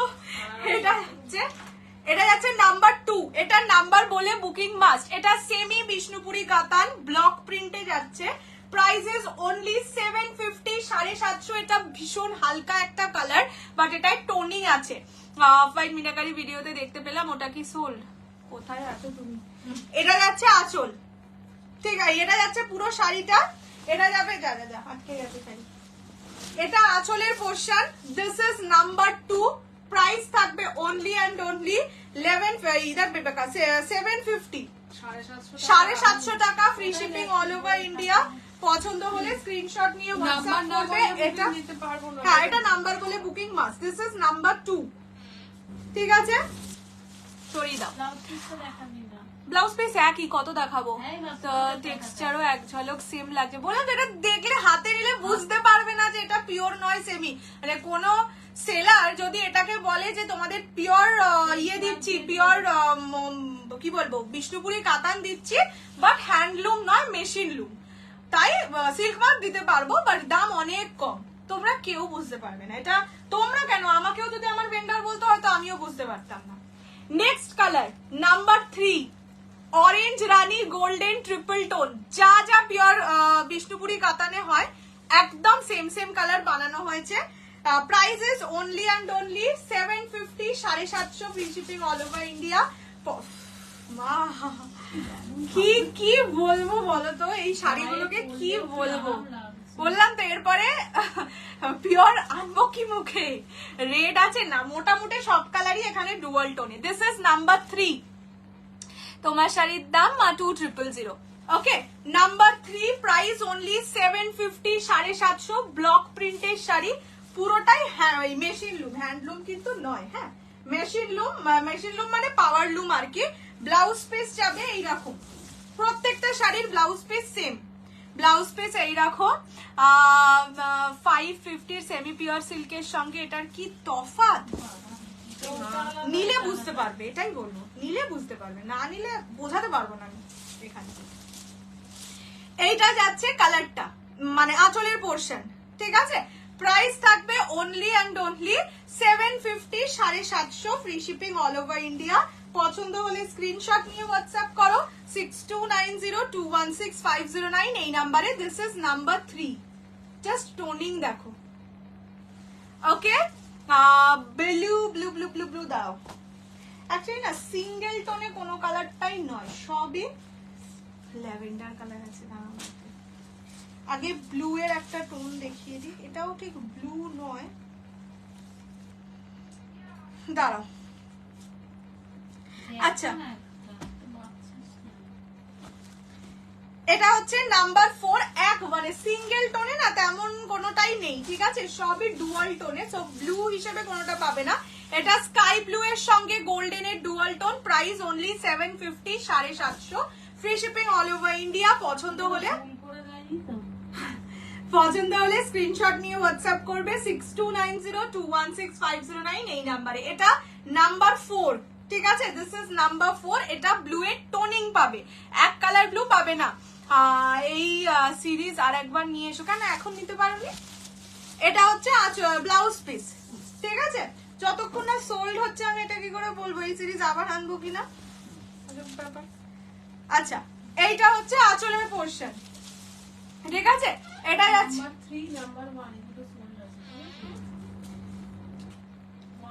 এটা যাচ্ছে নাম্বার 2, এটা নাম্বার বলে বুকিং মাস্ট। এটা সেমি বিষ্ণুপুরি কাতান ব্লক প্রিন্টে যাচ্ছে, প্রাইস ইজ অনলি 750, 750। এটা ভীষণ হালকা একটা কালার, বাট এটায় টোনিং আছে। ফাইন মিনাকারি ভিডিওতে দেখতে পেলাম, ওটা কি সোল্ড? কোথায় আছো তুমি? এটা যাচ্ছে আঁচল, ঠিক আছে? এটা যাচ্ছে পুরো শাড়িটা, এটা যাবে যা আটকে গেছে শাড়ি। এটা আঁচলের portion, this is number 2, price থাকবে অনলি অ্যান্ড অনলি 750, 750 টাকা, free shipping all over India. পছন্দ হলে স্ক্রিনশট নিয়ে হোয়াটসঅ্যাপ করবে। এটা নিতে পারবো না। হ্যাঁ, এটা নাম্বার বলে booking must. This is number 2, ঠিক আছে? সরিয়ে দাও। ব্লাউজ পিসটা দেখাবি না। ব্লাউজ পিস একই, কত দেখাবো? হ্যাঁ, ব্লাউজ তো পিসটা টেক্সচারও এক ঝলক সেম লাগছে। বললাম তো, এটা দেখলে হাতে নিলে বুঝতে পারবে না যে এটা পিওর নয় সেমি। মানে কোনো সেলার যদি এটাকে বলে যে তোমাদের পিওর ইয়ে দিচ্ছি, পিওর কি বলবো বিষ্ণুপুরি কাতান দিচ্ছি, বাট হ্যান্ডলুম নয়, মেশিন লুম, তাই সিল্ক মার্ক দিতে পারবো, বাট দাম অনেক কম, তোমরা কেউ বুঝতে পারবে না। এটা তোমরা কেন, আমাকেও যদি আমার ভেন্ডার বলতো হয়তো আমিও বুঝতে পারতাম না। নেক্সট কালার নাম্বার 3, অরেঞ্জ রানী গোল্ডেন ট্রিপল টোন। যা যা পিওর বিষ্ণুপুরি কাতানে হয় একদম সেম সেম কালার বানানো হয়েছে। Price is only and only 750, 750, free shipping all over India. মা কি বলবো বলো তো, এই শাড়িগুলোকে কি বলবো। বললাম তো এরপরে পিওর আনবো কি মুখে। রেড আছে না, মোটামুটি সব কালারই এখানে ডুয়াল টোনে। দিস ইজ নাম্বার 3, তোমার শাড়ির দাম 2000। ওকে, নাম্বার 3, প্রাইস অনলি 750, 750, ব্লক প্রিন্টের শাড়ি, পুরোটাই মেশিন লুম, হ্যান্ডলুম কিন্তু নয়। হ্যাঁ, মেশিন লুম মানে পাওয়ার লুম আর কি। ব্লাউজ পিস যাবে এইরকম, প্রত্যেকটা শাড়ির blouse piece same. Blouse piece এই রাখো 550 সেমি পিওর সিল্কের সঙ্গে। এটার কি তফাৎ, নিলে বুঝতে পারবে, এটাই বলবো, নিলে বুঝতে পারবে, না নিলে বোঝাতে পারবো না আমি এখানে। এইটা যাচ্ছে কালারটা, মানে আঁচলের পোর্শন, ঠিক আছে? প্রাইস থাকবে only and only 750, 750, free shipping all over India. পছন্দ হলে স্ক্রিনশট নিয়ে হোয়াটসঅ্যাপ করো 6290216509 এই নাম্বারে। This is number 3। Just toning দেখো। Okay, blue blue blue blue blue দাও। অ্যাকচুয়ালি না সিঙ্গেল টোনে কোনো কালারটাই নয়, সবই ল্যাভেন্ডার কালার আছে। আগে ব্লু এর একটা টোন দেখিয়ে দিই, এটাও ঠিক ব্লু নয়, দাঁড়াও। আচ্ছা, এটা হচ্ছে নাম্বার 4। একবারে সিঙ্গেল টোনে না তেমন কোনোটাই নেই, ঠিক আছে, সবই ডুয়াল টোনে। সো ব্লু হিসেবে কোনোটা পাবে না। এটা স্কাই ব্লু এর সঙ্গে গোল্ডেন এর dual tone. Price only 750, 750। Free shipping all over India. পছন্দ হলে স্ক্রিনশট নিয়ে হোয়াটসঅ্যাপ করবে 6290216509 এই নাম্বারে। এটা নাম্বার 4, ঠিক আছে, দিস ইজ নাম্বার 4। এটা ব্লু এর টোনিং পাবে, এক কালার ব্লু পাবে না। এই সিরিজ আর একবার নিয়ে এসো। কেন এখন নিতে পারোনি? এটা হচ্ছে ব্লাউজ পিস, ঠিক আছে। যতক্ষণ না সোল্ড হচ্ছে আমি এটা কি করে বলবো এই সিরিজ আবার আনবো কিনা। আচ্ছা, এইটা হচ্ছে আঁচলের পোরশন, ঠিক আছে। এটা যাচ্ছে নাম্বার 3 নাম্বার 1 দুটো সোল্ড আছে।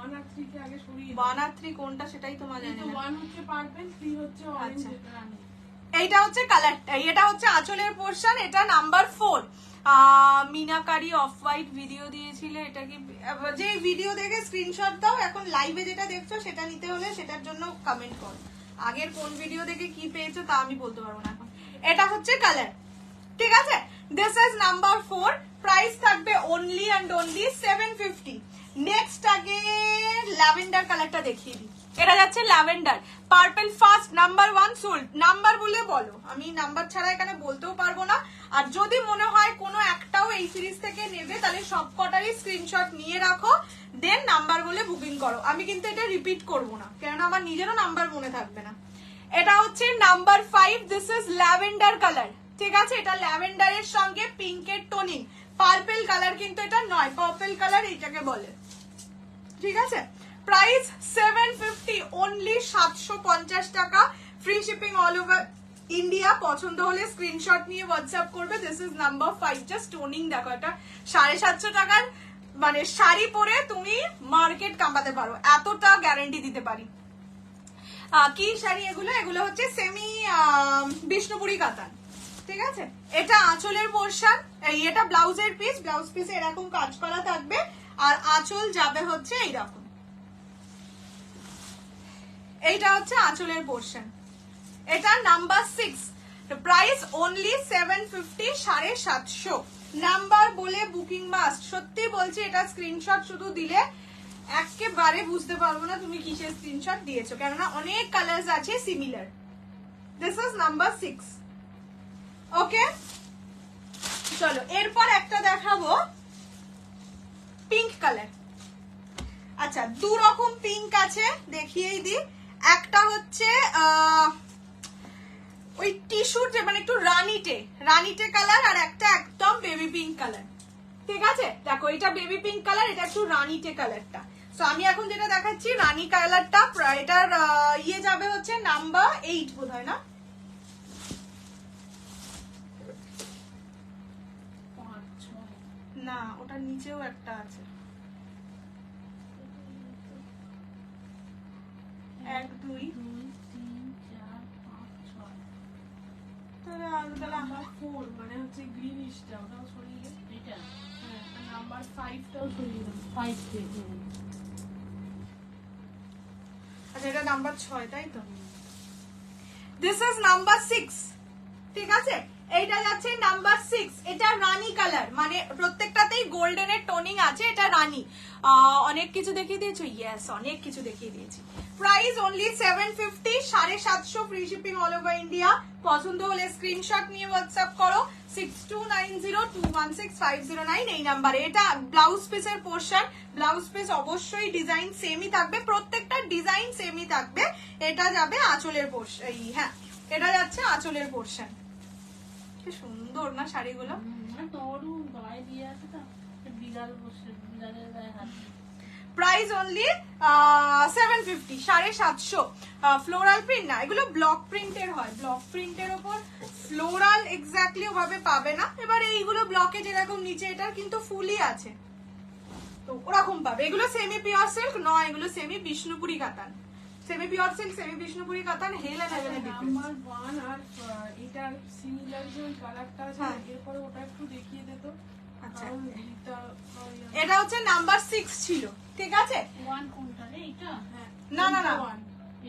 1 আর 3 কে আগে সরিয়ে 1 আর 3 কোনটা সেটাই তোমার জানি না। 1 হচ্ছে পার্পল, 3 হচ্ছে অরেঞ্জ। এইটা হচ্ছে কালারটা, এটা হচ্ছে আঁচলের পোরশন। এটা number 4। Meenakari off white video দিয়েছিলে, এটা কি যে ভিডিও দেখে স্ক্রিনশট দাও। এখন লাইভে যেটা দেখছো সেটা নিতে হলে সেটার জন্য কমেন্ট করো। আগের কোন ভিডিও দেখে কি পেয়েছো তা আমি বলতে পারবো না এখন। এটা হচ্ছে কালার, ঠিক আছে। This is number 4। প্রাইস থাকবে অনলি অ্যান্ড অনলি 750। নেক্সট আগে ল্যাভেন্ডার কালারটা দেখিয়ে দিই। এটা যাচ্ছে lavender purple. First number 1 sold. Number বলে বলো, আমি নাম্বার ছাড়া এখানে বলতেও পারবো না। আর যদি মনে হয় কোনো একটাও এই সিরিজ থেকে নেবে তাহলে সবকটারই স্ক্রিনশট নিয়ে রাখো, দেন নাম্বার বলে বুকিং করো। আমি কিন্তু এটা রিপিট করবো না, কেননা আমার নিজেরও নাম্বার মনে থাকবে না। এটা হচ্ছে number 5। This is lavender colour, ঠিক আছে। এটা ল্যাভেন্ডারের সঙ্গে পিঙ্কের টোনিং। পার্পল কালার কিন্তু এটা নয়, পার্পল কালার এইটাকে বলে, ঠিক আছে। প্রাইস 750, অনলি 750 টাকা। Free shipping all over India. পছন্দ হলে স্ক্রিনশট নিয়ে হোয়াটসঅ্যাপ করবে। This is number 5। Just toning দেখো, এটা 750 টাকার মানে শাড়ি পরে তুমি মার্কেট কামাতে পারো, এতটা গ্যারান্টি দিতে পারি। কি শাড়ি এগুলো? এগুলো হচ্ছে সেমি বিষ্ণুপুরি কাতান, ঠিক আছে। এটা আঁচলের পোরশন, এটা ব্লাউজের পিস। ব্লাউজ পিসে এরকম কাজ করা থাকবে, আর আঁচল যাবে হচ্ছে এইরকম। এইটা হচ্ছে আঁচলের পোরশন। এটা নাম্বার 6। Price only 750, 750। নাম্বার বলে বুকিং মাস্ট। সত্যি বলছি, এটা স্ক্রিনশট শুধু দিলে একেবারে বুঝতে পারবো না তুমি কিসের স্ক্রিনশট দিয়েছো, কেননা অনেক কালার্স আছে সিমিলার। This is number 6। ওকে, চলো এরপর একটা দেখাবো পিঙ্ক কালার। আচ্ছা, দু রকম পিঙ্ক আছে, দেখিয়েই দিই। একটা হচ্ছে ওই টিস্যুর যে মানে একটু রানিটে কালার, আর একটা একদম বেবি পিঙ্ক কালার, ঠিক আছে। দেখো এটা বেবি পিঙ্ক কালার, এটা একটু রানিটে কালারটা। সো আমি এখন যেটা দেখাচ্ছি রানি কালারটা, এটার ইয়ে যাবে হচ্ছে নাম্বার 8 বোধ হয়, না না ওটার নিচেও একটা আছে। 1 2 নাম্বার 4 মানে হচ্ছে গ্রিনিশটা, ওটাও সরিয়ে দে। এটা হ্যাঁ, আর নাম্বার 5টাও সরিয়ে দাও। 5 থেকে আচ্ছা, এটা নাম্বার 6 তাই তো। দিস ইজ নাম্বার 6, ঠিক আছে। এইটা যাচ্ছে নাম্বার 6। এটা রানী কালার, মানে প্রত্যেকটাতেই গোল্ডেনের টোনিং আছে। এটা রানী। অনেক কিছু দেখিয়ে দিয়েছো? ইয়েস, অনেক কিছু দেখিয়ে দিয়েছি। Price only 750, 750। Free shipping all over India. পছন্দ হলে স্ক্রিনশট নিয়ে হোয়াটসঅ্যাপ করো 6290216509 এই নাম্বারে। এটা ব্লাউজ পিসের পোরশন। ব্লাউজ পিস অবশ্যই ডিজাইন সেমই থাকবে, প্রত্যেকটা ডিজাইন সেমই থাকবে। এটা যাবে আঁচলের পোরশন, হ্যাঁ এটা যাচ্ছে আঁচলের পোরশন। কি সুন্দর না শাড়িগুলো। তরু গায়ে দিয়ে আছে তো, বিড়াল বসে, বিড়ালের গায়ে হাত দিয়ে। Price only 750, 750। ফ্লোরাল প্রিন্ট না, এগুলো ব্লক প্রিন্টের হয়, ব্লক প্রিন্টের ওপর ফ্লোরাল এক্স্যাক্টলি ওভাবে পাবে না। এবার এইগুলো ব্লকে যেরকম নিচে এটার কিন্তু ফুলই আছে, তো ওরকম পাবে। এগুলো সেমি পিওর সিল্ক নয়, এগুলো সেমি বিষ্ণুপুরি কাতান। Semi pure silk, semi Bishnupuri কাতান, হেল এন্ড হেভেনের ডিফারেন্স। নাম্বার 1 আর এটার সিমিলার যে ওই কালারটা আছে হ্যাঁ। এরপরে ওটা একটু দেখিয়ে দে তো। আচ্ছা, কারণ এটা এটা হচ্ছে নাম্বার 6 ছিল, ঠিক আছে? ওয়ান কোনটা রে এটা? হ্যাঁ না, না, না। one।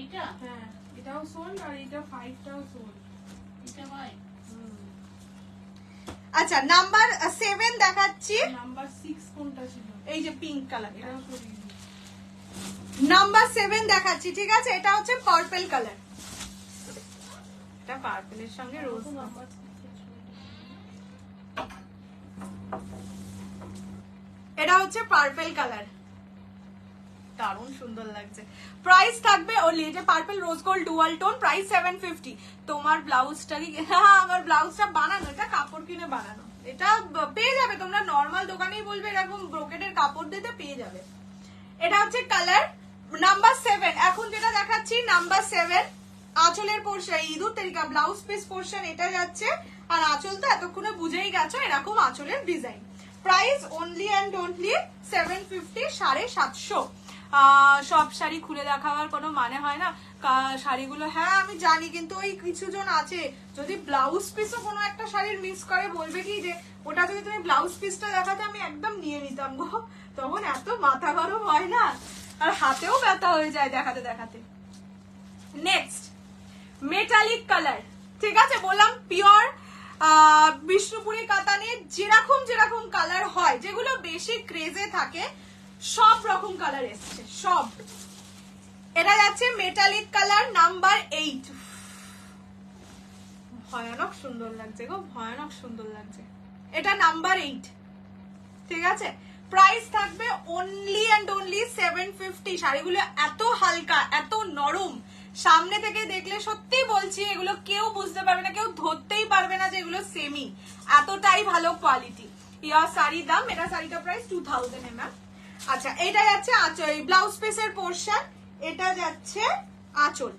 এটা হ্যাঁ এটাও সোল্ড আর এটা 5টাও সোল্ড। এটা ভাই আচ্ছা, নাম্বার 7 দেখাচ্ছি। নাম্বার 6 কোনটা ছিল? এই যে পিঙ্ক কালার, এটাও সরিয়ে দিই। নাম্বার 7 দেখাচ্ছি, ঠিক আছে? এটা হচ্ছে পার্পল কালার, এটা পার্পলের সঙ্গে রোজ। নাম্বার 6 এটা হচ্ছে পার্পল কালার, দারুণ সুন্দর লাগছে। প্রাইস থাকবে ওনলি, এটা purple rose gold dual tone, price 750। তোমার ব্লাউজটা কি? হ্যাঁ, আমার ব্লাউজটা বানানো, এটা কাপড় কিনে বানানো। এটা পেয়ে যাবে তোমরা, নর্মাল দোকানেই বলবে এরকম ব্রোকেটের কাপড় দিতে পেয়ে যাবে। এটা হচ্ছে কালার নাম্বার 7। এখন যেটা দেখাচ্ছি নাম্বার 7, আঁচলের পোর্শন, ইঁদুর তেরিকা ব্লাউজ পিস পোর্শন এটা যাচ্ছে। আর আঁচল তো এতক্ষণে বুঝেই গেছো, এরকম আঁচলের design. Price only and only 750, 750। সব শাড়ি খুলে দেখাবার কোনো মানে হয় না শাড়িগুলো। হ্যাঁ আমি জানি, কিন্তু ওই কিছু জন আছে যদি ব্লাউজ পিসও কোনো একটা শাড়ির মিস করে, বলবে কি যে ওটা যদি তুমি ব্লাউজ পিসটা দেখাতে আমি একদম নিয়ে নিতাম গো, তখন এত মাথা গরম হয় না, আর হাতেও ব্যথা হয়ে যায় দেখাতে দেখাতে। নেক্সট মেটালিক কালার, ঠিক আছে? বললাম পিওর বিষ্ণুপুরি কাতানে যেরকম যেরকম কালার হয়, যেগুলো বেশি ক্রেজে থাকে, সব রকম কালার এসছে সব। এটা যাচ্ছে মেটালিক কালার নাম্বার 8, ভয়ানক সুন্দর লাগছে গো, ভয়ানক সুন্দর লাগছে। এটা নাম্বার 8, ঠিক আছে? প্রাইস থাকবে অনলি অ্যান্ড অনলি 750। শাড়িগুলো এত হালকা, এত নরম, সামনে থেকে দেখলে সত্যি বলছি এগুলো কেউ বুঝতে পারবে না, কেউ ধরতেই পারবে না যে এগুলো সেমি, এতটাই ভালো কোয়ালিটি। ইয়ার শাড়ির দাম, এটা শাড়িটা প্রাইস 2000 ম্যাম। আচ্ছা, এটা যাচ্ছে আঁচল, ব্লাউজ পিসের পোর্শন, এটা যাচ্ছে আঁচল,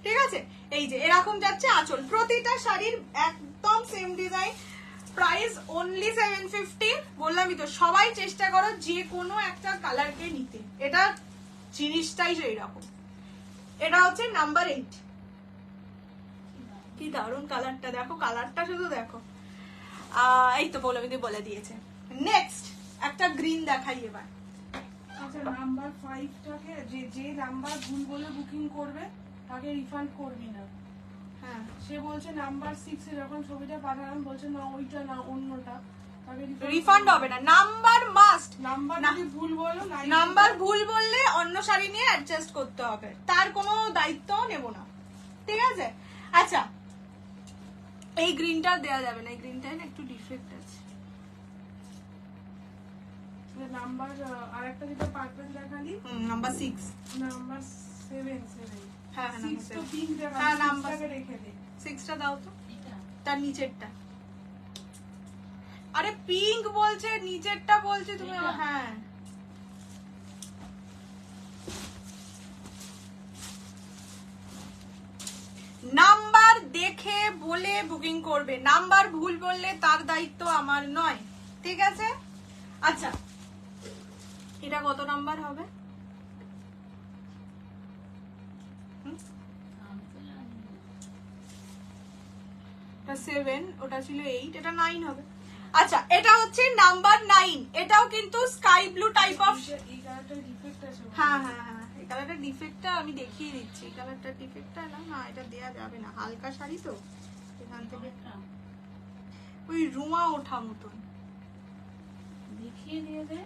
ঠিক আছে? এই যে এরকম যাচ্ছে আঁচল, প্রতিটা শাড়ির একদম সেম ডিজাইন। Price only 750। বললামই তো, সবাই চেষ্টা করো যে কোনো একটা কালারকে নিতে, এটা জিনিসটাই সেই রকম। এটা হচ্ছে নাম্বার 8, কি দারুণ কালারটা, দেখো কালারটা শুধু দেখো। এই তো বলে দিয়েছে। নেক্সট একটা গ্রিন দেখাই এবার। আচ্ছা, নাম্বার 5টাকে যে নাম্বার ভুল বলে বুকিং করবে তাকে রিফান্ড করবি না। হ্যাঁ, সে বলছে নাম্বার 6 এ যখন ছবিটা পাঠালাম বলছে না ওইটা না অন্যটা, তাকে রিফান্ড হবে না, নাম্বার মাস্ট। নাম্বার যদি ভুল বলো নাম্বার ভুল বললে অন্য শাড়ি নিয়ে অ্যাডজাস্ট করতে হবে, তার কোনো দায়িত্বও নেব না, ঠিক আছে? আচ্ছা, এই গ্রিনটা দেয়া যাবে না, এই গ্রিনটা না একটু ডিফেক্ট আছে। নাম্বার আরেকটা যেটা পার্পল দেখালি, নাম্বার 6, নাম্বার 7 হ্যাঁ, 6 তো পিঙ্ক দেখালি, হ্যাঁ, নাম্বার নাম্বারটাকে রেখে দে। 6টা দাও তো, এটা তার নিচেরটা। আরে পিঙ্ক বলছে, নিচেরটা বলছে তুমি। এটা? হ্যাঁ, নাম্বার দেখে বলে বুকিং করবে, নাম্বার ভুল বললে তার দায়িত্ব আমার নয়, ঠিক আছে? আচ্ছা, এটা কত নাম্বার হবে? আমি তো জানি না। এটা 7, ওটা ছিল 8, এটা 9 হবে। আচ্ছা, এটা হচ্ছে নাম্বার 9, এটাও কিন্তু স্কাই ব্লু টাইপ অফ। এই কালারটা ডিফেক্ট আছে। হ্যাঁ হ্যাঁ হ্যাঁ, এই কালারটা ডিফেক্টটা আমি দেখিয়ে দিচ্ছি। এই কালারটা ডিফেক্টটা না, এটা দেয়া যাবে না, হালকা শাড়ি তো, এখান থেকে এটা ওই রুমা ওঠা মতন। দেখিয়ে দিয়ে দে।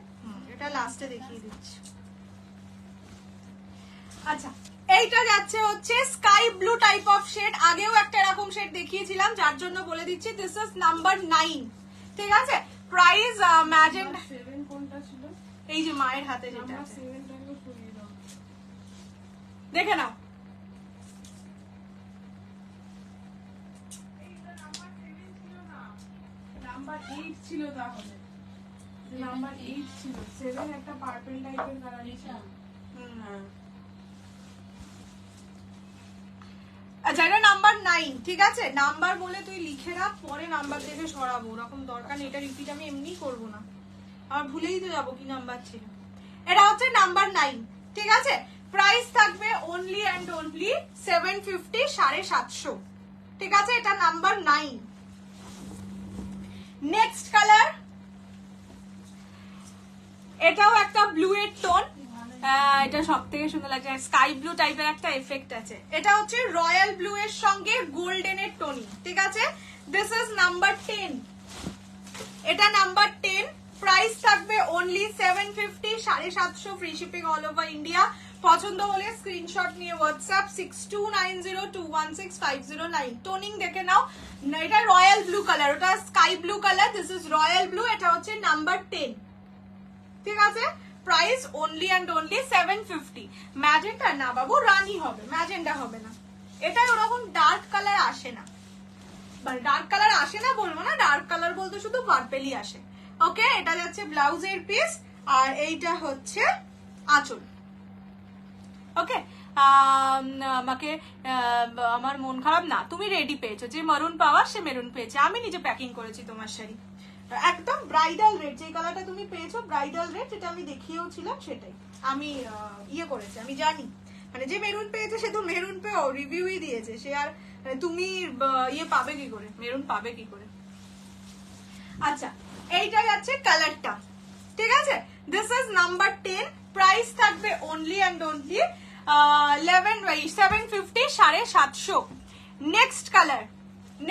এটা লাস্টে দেখিয়ে দিচ্ছি। আচ্ছা, এইটা যাচ্ছে হচ্ছে sky blue type of shade, আগেও একটা এরকম শেড দেখিয়েছিলাম, যার জন্য বলে দিচ্ছি দিস ইজ নাম্বার 9, ঠিক আছে? প্রাইস ম্যাজেন্টা, 7 কোনটা ছিল? এই যে মায়ের হাতে যেটা নাম্বার আছে, 7টাকে সরিয়ে দাও। দেখে নাও। নাম্বার 8 ছিল তাহলে। নাম্বার 8 ছিল, 7 একটা পার্পল টাইপের কালার এটা হ্যাঁ। আচ্ছা এটা নাম্বার 9, ঠিক আছে? নাম্বার বলে তুই লিখে রাখ, পরে নাম্বার দেখে সরাবো, ওরকম দরকার নেই। এটা রিপিট আমি এমনি করবো না, আর ভুলেই তো যাবো কি নাম্বার ছিল। এটা হচ্ছে নাম্বার 9, ঠিক আছে? প্রাইস থাকবে অনলি অ্যান্ড অনলি 750, 750, ঠিক আছে? এটা নাম্বার 9। নেক্সট কালার, এটাও একটা ব্লু এর টোন। এটা সব থেকে সুন্দর লাগছে, স্কাই ব্লু টাইপের একটা এফেক্ট আছে। এটা হচ্ছে রয়্যাল ব্লু এর সঙ্গে গোল্ডেন এর টোনিং, ঠিক আছে? This is number 10। এটা নাম্বার 10, প্রাইস থাকবে only 750, 750, free shipping all over India. পছন্দ হলে স্ক্রিনশট নিয়ে হোয়াটসঅ্যাপ 6290216509। টোনিং দেখে নাও। এটা রয়্যাল ব্লু কালার, ওটা sky blue colour, this is royal blue. এটা হচ্ছে নাম্বার 10, ঠিক আছে? Price only and only 750। Magenta না বাবু, রানি হবে, ম্যাজেন্ডা হবে না। এটা ওরকম ডার্ক কালার আসে না, ডার্ক কালার আসে না বলবো না, ডার্ক কালার বলতে শুধু পার্পেলই আসে। ওকে, এটা যাচ্ছে ব্লাউজের পিস, আর এইটা হচ্ছে আঁচল। ওকে, আমাকে আমার মন খারাপ না, তুমি রেডি পেয়েছো, যে মেরুন পাওয়ার সে মেরুন পেয়েছে, আমি নিজে প্যাকিং করেছি তোমার শাড়ি। একদম ব্রাইডাল রেড, যে কালারটা তুমি পেয়েছো ব্রাইডাল রেড, যেটা আমি দেখিয়েও ছিলাম সেটাই আমি ইয়ে করেছি। আমি জানি মানে যে মেরুন পেয়েছে সে তো মেরুন পেয়েও রিভিউই দিয়েছে, সে আর তুমি ইয়ে পাবে কি করে, মেরুন পাবে কি করে। আচ্ছা, এইটা যাচ্ছে কালারটা, ঠিক আছে? দিস ইজ নাম্বার 10, প্রাইস থাকবে only and only 750, 750। Next colour,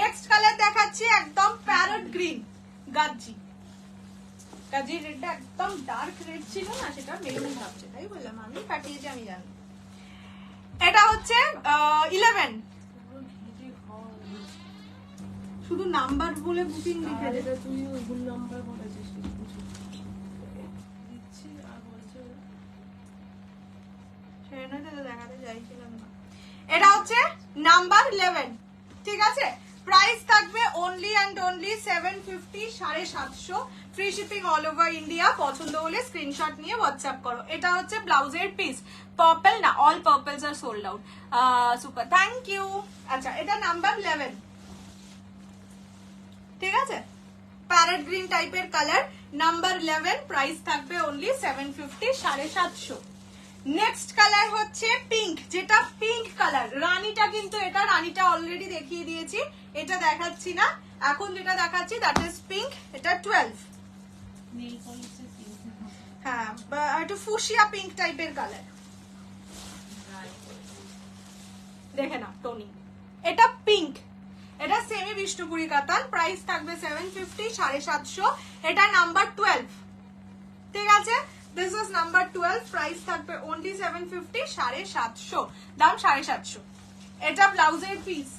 next colour দেখাচ্ছি একদম প্যারট গ্রিন, গাজি রেডটা একদম ডার্ক রেড ছিল না, সেটা মেরুন ভাবছে, তাই বললাম, আমি কাটিয়েছি, আমি জানি। এটা হচ্ছে 11, শুধু নাম্বার বলে বুকিং লিখে দে। তুই ওই ভুল নাম্বার বলেছিস, দিচ্ছি আর বলছে সেটা তো দেখাতে চাইছিলাম না। এটা হচ্ছে নাম্বার 11, ঠিক আছে? প্রাইস থাকবে only and only 750, 750, free shipping all over India. পছন্দ হলে স্ক্রিনশট নিয়ে হোয়াটসঅ্যাপ করো। এটা হচ্ছে ব্লাউজের পিস, পার্পল না, all purples are sold out. Super, thank you. আচ্ছা, এটা নাম্বার 11, ঠিক আছে? প্যারট গ্রিন টাইপের কালার, নাম্বার 11, প্রাইস থাকবে অনলি 750, 750। নেক্সট কালার হচ্ছে পিঙ্ক, যেটা পিঙ্ক কালার, রানীটা কিন্তু এটা রানীটা অলরেডি দেখিয়ে দিয়েছি, এটা দেখাচ্ছি না। এখন যেটা দেখাচ্ছি দ্যাট ইজ পিঙ্ক, এটা 12। নেল পলিশের পিঙ্ক। হ্যাঁ, একটু ফুশিয়া পিঙ্ক টাইপের কালার, দেখে না টোনিং। এটা পিঙ্ক, এটা সেমি বিষ্ণুপুরি কাতান, প্রাইস থাকবে 750, 750। এটা নাম্বার 12, ঠিক আছে? দিস ইজ নাম্বার 12, প্রাইস থাকবে অনলি 750, 750, দাম 750। এটা ব্লাউজের পিস,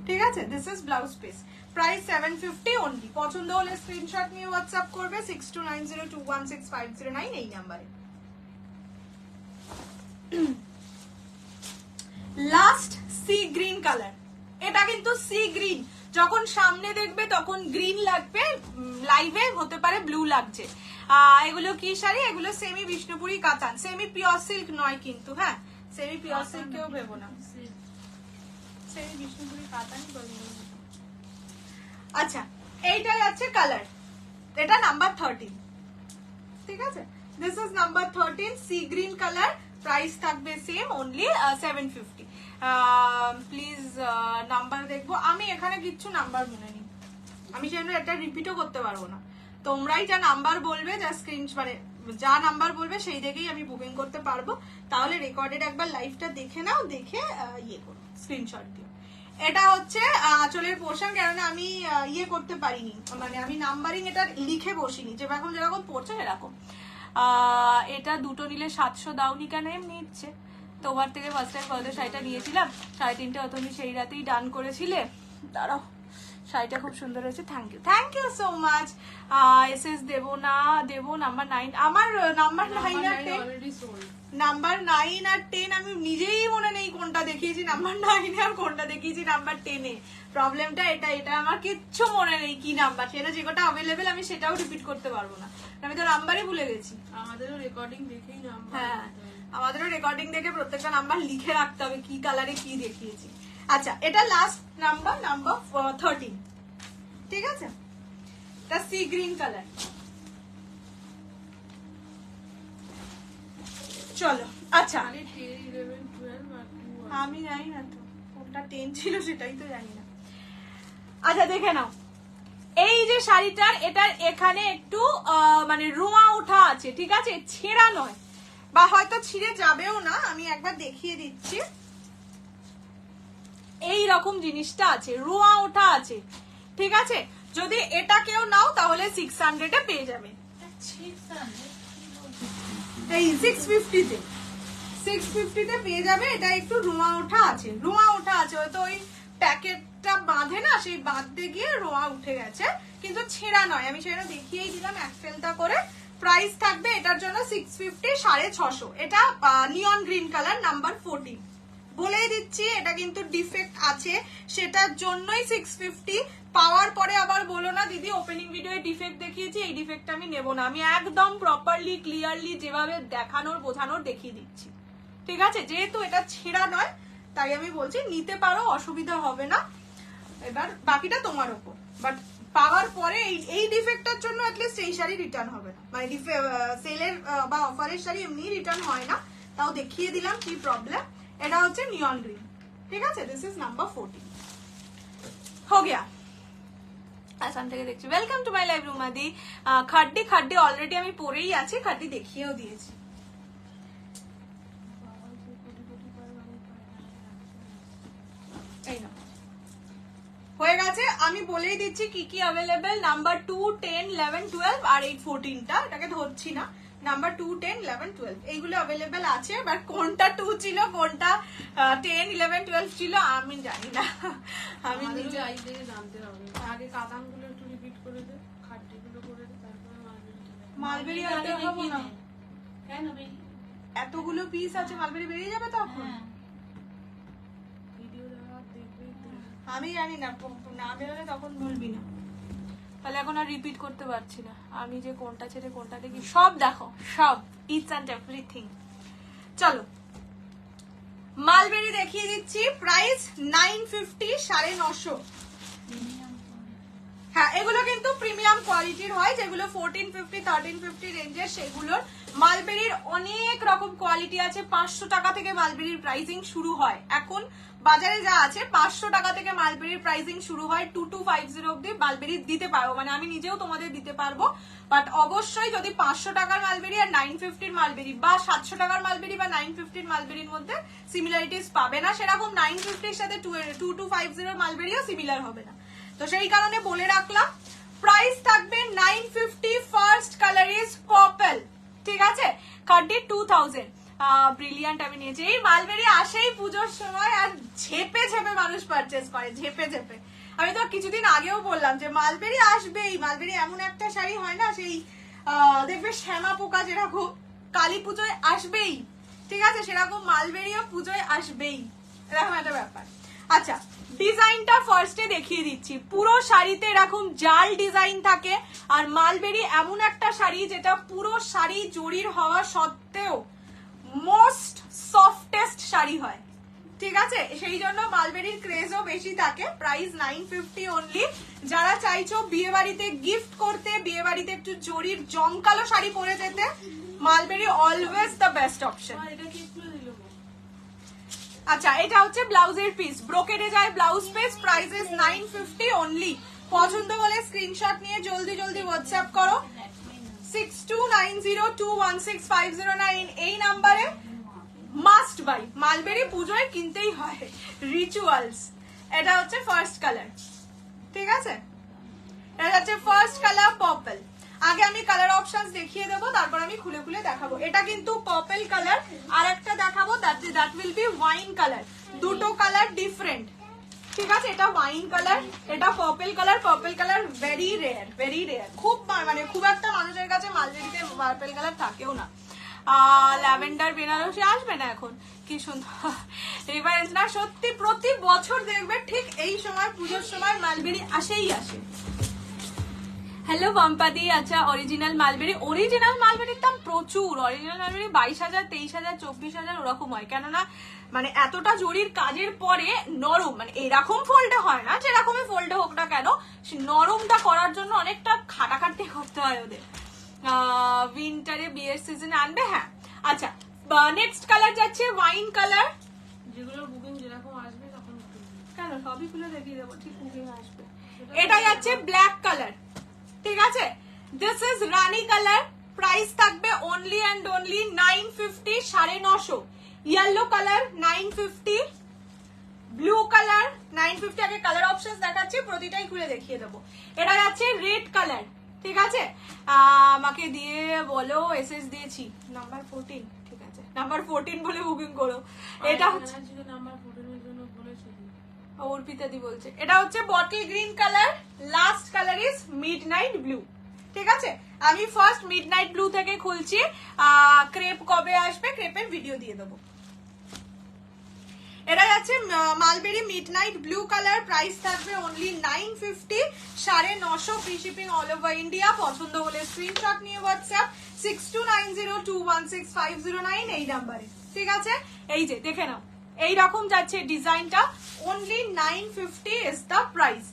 ঠিক আছে? This is blouse piece, price 750 only. পছন্দ হলে স্ক্রিনশট নিয়ে হোয়াটসঅ্যাপ করবে 6290216509 এই নাম্বারে। লাস্ট সি গ্রিন কালার, এটা কিন্তু সি গ্রিন, যখন সামনে দেখবে তখন গ্রিন লাগবে, লাইভে হতে পারে ব্লু লাগছে। এগুলো কি শাড়ি? এগুলো সেমি বিষ্ণুপুরি কাতান, সেমি পিওর সিল্ক নয় কিন্তু, হ্যাঁ সেমি পিওর সিল্ক কেউ ভেবো না, সেমি বিষ্ণুপুরি কাতানই বলবো। আচ্ছা, এইটা যাচ্ছে কালার, এটা নাম্বার 13, ঠিক আছে? This is number 13, sea green colour, price থাকবে সেম অনলি 750। প্লিজ নাম্বার দেখবো, আমি এখানে কিচ্ছু নাম্বার মনে নেই, আমি সেজন্য এটা রিপিটও করতে পারবো না। তোমরাই যা নাম্বার বলবে, যা মানে যা নাম্বার বলবে সেই দেখেই আমি বুকিং করতে পারবো। তাহলে রেকর্ডেড একবার লাইভটা দেখে নাও, দেখে ইয়ে করো, স্ক্রিনশট দিও। এটা হচ্ছে আঁচলের পোর্শন, কেননা আমি ইয়ে করতে পারিনি, মানে আমি নাম্বারিং এটা লিখে বসিনি, যেরকম যেরকম পড়ছে সেরকম। এটা দুটো নিলে 700 দাওনি কেন? এমনি নিচ্ছে, তোমার থেকে ফার্স্ট টাইম কত শাড়িটা নিয়েছিলাম, 3.5 তুমি সেই রাতেই ডান করেছিলে। দাঁড়াও, শাড়িটা খুব সুন্দর হয়েছে, thank you so much. SS দেবো না, দেবো নাম্বার 9, আমার নাম্বার 9 আর 10 অলরেডি সোল্ড। নাম্বার 9 আর 10 আমি নিজেই মনে নেই কোনটা দেখিয়েছি নাম্বার 9 আর কোনটা দেখিয়েছি নাম্বার 10 এ। প্রবলেমটা এটা আমার কিচ্ছু মনে নেই কি নাম্বার, সেটা যে কটা অ্যাভেলেবেল আমি সেটাও রিপিট করতে পারবো না, আমি তো নাম্বারই ভুলে গেছি। আমাদেরও রেকর্ডিং দেখেই নাম্বার। হ্যাঁ, আমাদেরও রেকর্ডিং দেখে প্রত্যেকটা নাম্বার লিখে রাখতে হবে কি কালারে কি দেখিয়েছি। আচ্ছা, এটা লাস্ট নাম্বার 13, ঠিক আছে? এটা সি গ্রিন কালার। চলো, আচ্ছা খালি 10, 11, 12 আর 2 আমি জানি না তো কোনটা 10 ছিল, সেটাই তো জানি না। আচ্ছা দেখে নাও, এই যে শাড়িটার এটার এখানে একটু মানে রোঁয়া ওঠা আছে, ঠিক আছে? ছেঁড়া নয়, বা হয়তো ছিঁড়ে যাবেও না, আমি একবার দেখিয়ে দিচ্ছি। এই রকম জিনিসটা আছে, রোঁয়া ওঠা আছে, ঠিক আছে? যদি এটা কেউ নাও তাহলে 600 এ পেয়ে যাবে। এই 650 তে 650 তে পেয়ে যাবে। এটা একটু রোঁয়া ওঠা আছে, রোঁয়া ওঠা আছে, হয়তো ওই প্যাকেটটা বাঁধে না, সেই বাঁধতে গিয়ে রোঁয়া উঠে গেছে, কিন্তু ছেঁড়া নয়। আমি সেটা দেখিয়েই দিলাম এক ফেলতা করে। প্রাইস থাকবে এটার জন্য 650, 650। এটা নিয়ন গ্রিন কালার, নাম্বার 14। বলেই দিচ্ছি এটা কিন্তু ডিফেক্ট আছে, সেটার জন্যই 650। পাওয়ার পরে আবার বলো না দিদি ওপেনিং ভিডিওয়ে ডিফেক্ট দেখিয়েছি, এই ডিফেক্ট আমি নেব না। আমি একদম প্রপারলি ক্লিয়ারলি যেভাবে দেখানোর বোঝানোর দেখিয়ে দিচ্ছি, ঠিক আছে? যেহেতু এটা ছেঁড়া নয় তাই আমি বলছি নিতে পারো, অসুবিধা হবে না। এবার বাকিটা তোমার উপর। বাট পাওয়ার পরে এই ডিফেক্টটার জন্য অ্যাটলিস্ট এই শাড়ি রিটার্ন হবে না, মানে সেলের বা অফারের শাড়ি এমনি রিটার্ন হয় না। তাও দেখিয়ে দিলাম কি প্রবলেম। এটা হচ্ছে নিয়ন গ্রিন, ঠিক আছে? This is number 14। हो गया। আসাম থেকে দেখছি, ওয়েলকাম টু মাই লাইভ রুমাদি। খাড্ডি অলরেডি আমি পরেই আছি, খাড্ডি দেখিয়েও দিয়েছি। এই না হয়ে গেছে, আমি বলেই দিচ্ছি কি কি অ্যাভেলেবেল। নাম্বার 2, 10, 11, 12 আর এই 14টা, এটাকে ধরছি না। নাম্বার 2, 10, 11, 12 এইগুলো অ্যাভেলেবেল আছে। বাট কোনটা 2 ছিল কোনটা 10, 11, 12 ছিল আমি জানি না। আমি নিজে আইডিয়া জানতে হবে। আগে কাদামগুলো একটু রিপিট করে দে, খাট্টিগুলো করে দে, তারপরে মালবেরি আর দেখাবো না, কেন বেশি? এতগুলো পিস আছে, মালবেরি বেরিয়ে যাবে তখন। হ্যাঁ, ভিডিও দেখা দেখবে। আমি জানি না, না বেরোলে তখন বলবি না, তাহলে এখন আর রিপিট করতে পারছি না। আমি যে কোনটা ছেড়ে কোনটা দেখি সব দেখো, সব ইটস অ্যান্ড এভরিথিং। চলো, মালবেরি দেখিয়ে দিচ্ছি। প্রাইস 950, 950। হ্যাঁ, এগুলো কিন্তু প্রিমিয়াম কোয়ালিটির হয়, যেগুলো 1450, 1350 রেঞ্জের, সেগুলোর। মালবেরির অনেক রকম কোয়ালিটি আছে। 500 টাকা থেকে মালবেরির প্রাইসিং শুরু হয়। এখন বাজারে যা আছে 500 টাকা থেকে মালবেরির প্রাইসিং শুরু হয়। 2250 অব্দি মালবেরি দিতে পারবো, মানে আমি নিজেও তোমাদের দিতে পারবো। বাট অবশ্যই যদি 500 টাকার মালবেরি আর 950 মালবেরি, বা 700 টাকার মালবেরি বা 950 মালবেরির মধ্যে সিমিলারিটিস পাবে না, সেরকম 950 এর সাথে 2250 মালবেরিও সিমিলার হবে না। তো সেই কারণে বলে রাখলাম প্রাইস থাকবে 950। ফার্স্ট কালার ইজ পার্পল, ঠিক আছে? খাড্ডি 2000। ব্রিলিয়ান্ট আমি নিয়েছি। এই মালবেরি আসেই পুজোর সময়, আর ঝেপে ঝেপে মানুষ পারচেস করে, ঝেপে ঝেপে। আমি তো কিছুদিন আগেও বললাম যে মালবেরি আসবেই। মালবেরি এমন একটা শাড়ি হয় না, সেই দেখবে শ্যামা পোকা যেরকম কালী পুজোয় আসবেই, ঠিক আছে? সেরকম মালবেরিও পুজোয় আসবেই, এরকম একটা ব্যাপার। আচ্ছা, ডিজাইনটা ফার্স্টে দেখিয়ে দিচ্ছি। পুরো শাড়িতে এরকম জাল ডিজাইন থাকে। আর মালবেরি এমন একটা শাড়ি যেটা পুরো শাড়ি জরির হওয়া সত্ত্বেও মোস্ট সফটেস্ট শাড়ি হয়, ঠিক আছে? সেই জন্য মালবেরির ক্রেজও বেশি থাকে। Price 950 only. যারা চাইছো বিয়ে বাড়িতে গিফট করতে, বিয়ে বাড়িতে একটু জরির জমকালো শাড়ি পরে যেতে, mulberry always the best option. এটা কি খুলে দিল? আচ্ছা, এটা হচ্ছে ব্লাউজের পিস, ব্রোকেডে যায় blouse piece. Price is 950 only. পছন্দ হলে স্ক্রিনশট নিয়ে জলদি জলদি হোয়াটসঅ্যাপ করো 6290216509 এই নাম্বারে। মাস্ট বাই, মালবেরি পুজোয় কিনতেই হয়, রিচুয়ালস। এটা হচ্ছে ফার্স্ট কালার, ঠিক আছে? এটা হচ্ছে ফার্স্ট কালার পার্পল। আগে আমি কালার অপশনস দেখিয়ে দেবো, তারপর আমি খুলে খুলে দেখাবো। এটা কিন্তু পার্পল কালার। আর একটা দেখাবো, that will be wine colour. দুটো কালার ডিফারেন্ট, ঠিক আছে? এটা ওয়াইন কালার, এটা purple colour. Purple colour very rare, very rare. খুব মানে খুব একটা মানুষের কাছে মালবেরিতে পার্পল কালার থাকেও না। ল্যাভেন্ডার বেনারসি আসবে না এখন, কি সুন্দর রিভারেন্স না, সত্যি প্রতি বছর দেখবে ঠিক এই সময় পুজোর সময় মালবেরি আসেই আসে। হ্যালো পম্পাদি, আচ্ছা অরিজিনাল মালবেরির দাম প্রচুর। অরিজিনাল মালবেরি 22,000, 23,000, 24,000 ওরকম হয়, কেননা মানে এতটা জরির কাজের পরে নরম, মানে এরকম ফোল্ডে হয় না, যেরকমই ফোল্ডে হোক না কেন নরমটা করার জন্য অনেকটা খাটাখাটি করতে হয় ওদের। উইন্টারে বিয়ের সিজনে আনবে, হ্যাঁ। আচ্ছা নেক্সট কালার যাচ্ছে ওয়াইন কালার। যেগুলো বুকিং যেরকম আসবে তখন কেন সবই খুলে দেখিয়ে দেবো, ঠিক বুকিং আসবে। এটা যাচ্ছে ব্ল্যাক কালার, ঠিক আছে। This is rani colour, price থাকবে only and only 950, 950। Yellow colour 950, blue colour 950। আগে কালার অপশনস দেখাচ্ছি, প্রতিটাই খুলে দেখিয়ে দেবো। এটা যাচ্ছে রেড কালার, ঠিক আছে। আমাকে দিয়ে বলো, এসএস দিয়েছি নাম্বার 14, ঠিক আছে নাম্বার 14 বলে বুকিং করো। এটা হচ্ছে নাম্বার 14 এর জন্য বলেছি, অর্পিতাদি বলছে। এটা হচ্ছে bottle green colour, last colour is midnight blue, ঠিক আছে। আমি ফার্স্ট মিডনাইট ব্লু থেকে খুলছি। ক্রেপ কবে আসবে, ক্রেপের ভিডিও দিয়ে দেবো। এটা যাচ্ছে mulberry midnight blue colour, price থাকবে only 950, 950 free shipping all over India. পছন্দ হলে স্ক্রিনশট নিয়ে হোয়াটসঅ্যাপ 6290216509 এই নাম্বারে, ঠিক আছে। এই যে দেখে নাও, এইরকম যাচ্ছে ডিজাইনটা, অনলি 950 ইজ দ্য প্রাইস।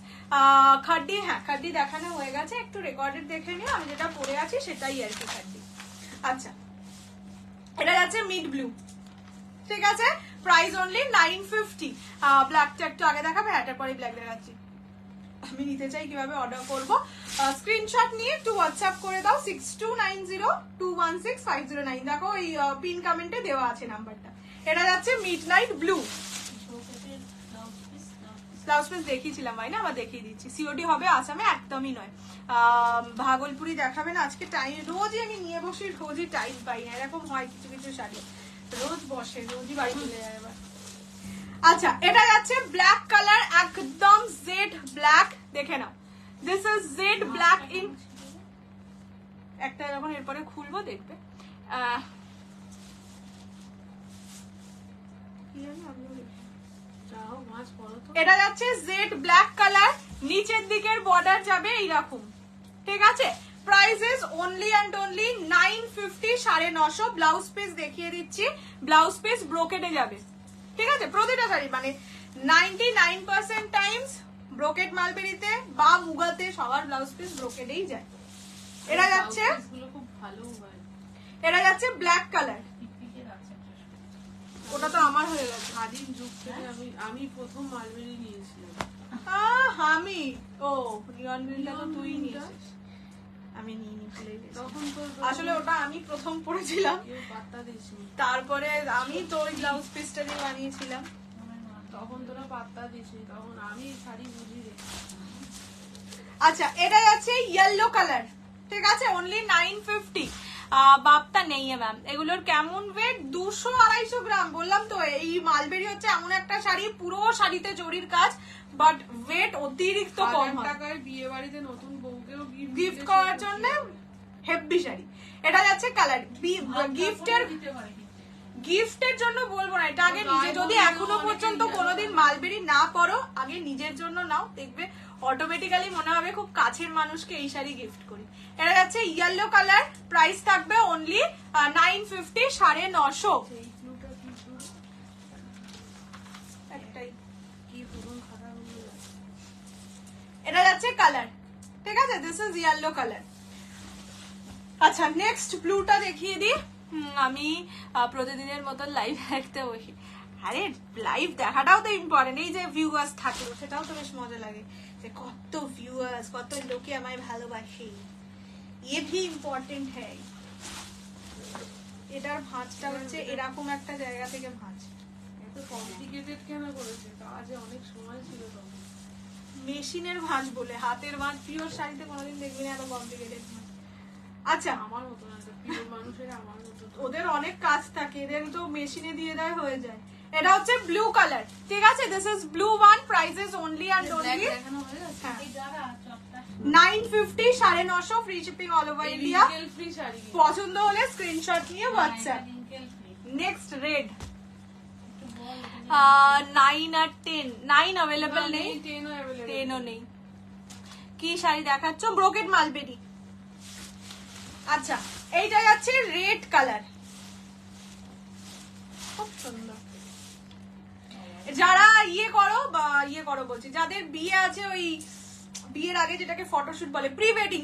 খাড্ডি, হ্যাঁ খাড্ডি দেখানো হয়ে গেছে, একটু রেকর্ডেড দেখে নিও, আমি যেটা পরে আছি সেটাই আর কি খাড্ডি। আচ্ছা এটা যাচ্ছে মিড ব্লু, ঠিক আছে, প্রাইস অনলি 950। ব্ল্যাকটা একটু আগে দেখাবে, এটার পরে ব্ল্যাক দেখাচ্ছি। আমি নিতে চাই, কিভাবে অর্ডার করব, স্ক্রিনশট নিয়ে একটু হোয়াটসঅ্যাপ করে দাও 6290216509। দেখো এই পিন কমেন্টে দেওয়া আছে নাম্বারটা। এটা যাচ্ছে মিডনাইট ব্লু। ব্লাউজ পিস দেখিয়েছিলাম ভাই না, আবার দেখিয়ে দিচ্ছি। সিওডি হবে আসামে, একদমই নয়। ভাগলপুরি দেখাবে না আজকে, টাইম রোজই আমি নিয়ে বসি, রোজই টাইম পাই না, এরকম হয় কিছু কিছু শাড়ি, রোজ বসে, রোজই বাড়ি চলে যায় এবার। আচ্ছা এটা যাচ্ছে ব্ল্যাক কালার, একদম জেড ব্ল্যাক, দেখে নাও। This is jade black in, একটা যখন এরপরে খুলবো দেখবে। এটা যাচ্ছে জেড ব্ল্যাক কালার, নিচের দিকের বর্ডার যাবে এইরকম, ঠিক আছে। Price is only and only 950, 950। Blouse piece দেখিয়ে দিচ্ছি, ব্লাউজ পিস ব্রোকেটে যাবে, ঠিক আছে। প্রতিটা শাড়ি মানে 99% টাইমস ব্রোকেট মালবেরিতে বা মুগাতে সবার ব্লাউজ পিস ব্রোকেটেই যায়। এটা যাচ্ছে খুব ভালো হয়। এটা যাচ্ছে ব্ল্যাক কালার, ওটা তো আমার হয়ে গেছে। আদিম যুগ থেকে আমি প্রথম মালবেরি নিয়েছিলাম। আমি নিয়ন গ্রিনটা তো তুই নিয়েছিস, আমি নিইনি, ভুলে গেছি। তখন তো আসলে ওটা আমি প্রথম পড়েছিলাম, কেউ পাত্তা দিসনি, তারপরে আমি তোর ব্লাউজ পিসটা দিয়ে বানিয়েছিলাম। তখন তোরা পাত্তা দিসনি, তখন আমি শাড়ি বুঝি রে। আচ্ছা এটা যাচ্ছে ইয়েলো কালার, ঠিক আছে, অনলি 950। বাপটা নেই ম্যাম, এগুলোর কেমন ওয়েট, 200-250 গ্রাম। বললাম তো এই মালবেরি হচ্ছে এমন একটা শাড়ি, পুরো শাড়িতে জরির কাজ, বাট ওয়েট অতিরিক্ত কম হয়। টাকায় বিয়ে বাড়িতে নতুন বউকেও গিফট করার জন্য হেভি শাড়ি। এটা যাচ্ছে কালার, গিফটের জন্য বলবো না, এটা আগে নিজে, যদি এখনো পর্যন্ত কোনোদিন মালবেরি না পরো, আগে নিজের জন্য নাও, দেখবে অটোমেটিক্যালি মনে হবে খুব কাছের মানুষকে এই শাড়ি গিফট করি। এটা যাচ্ছে ইয়েলো কালার, প্রাইস থাকবে অনলি 950, 950। একটাই এটা যাচ্ছে কালার, ঠিক আছে, দিস ইজ ইয়েলো কালার। আচ্ছা নেক্সট ব্লুটা দেখিয়ে দিই। আমি প্রতিদিনের মতন লাইভ দেখতে বসি, আরে লাইভ দেখাটাও তো ইম্পর্টেন্ট, এই যে ভিউয়ার্স থাকে সেটাও তো বেশ মজা লাগে, যে কত ভিউয়ার্স, কত লোকে আমায় ভালোবাসে, ये भी ইম্পর্টেন্ট হ্যায়। এটার ভাঁজটা হচ্ছে এরকম একটা জায়গা থেকে ভাঁজ, এত কমপ্লিকেটেড কেন করেছে, কাজে অনেক সময় ছিল তখন। মেশিনের ভাঁজ বলে, হাতের ভাঁজ পিওর শাড়িতে কোনোদিন দেখবি না এত কমপ্লিকেটেড ভাঁজ। আচ্ছা আমার মতো না, পিওর মানুষের আমার মতো, ওদের অনেক কাজ থাকে, এদের তো মেশিনে দিয়ে দেয় হয়ে যায়। এটা হচ্ছে ব্লু কালার, ঠিক আছে, this is blue one, price is only and only 950 950 free shipping all over India. Free sari পছন্দ হলে স্ক্রিনশট নিয়ে হোয়াটসঅ্যাপ। নেক্সট রেড 9 আর 10, 9 অ্যাভেলেবল নেই, 10ও নেই। কি শাড়ি দেখাচ্ছ? Brocade mulberry. আচ্ছা এইটা যাচ্ছে রেড কালার, খুব সুন্দর। যারা ইয়ে করো বলছি, যাদের বিয়ে আছে, ওই বিয়ের আগে যেটাকে ফটোশুট বলে, প্রি ওয়েডিং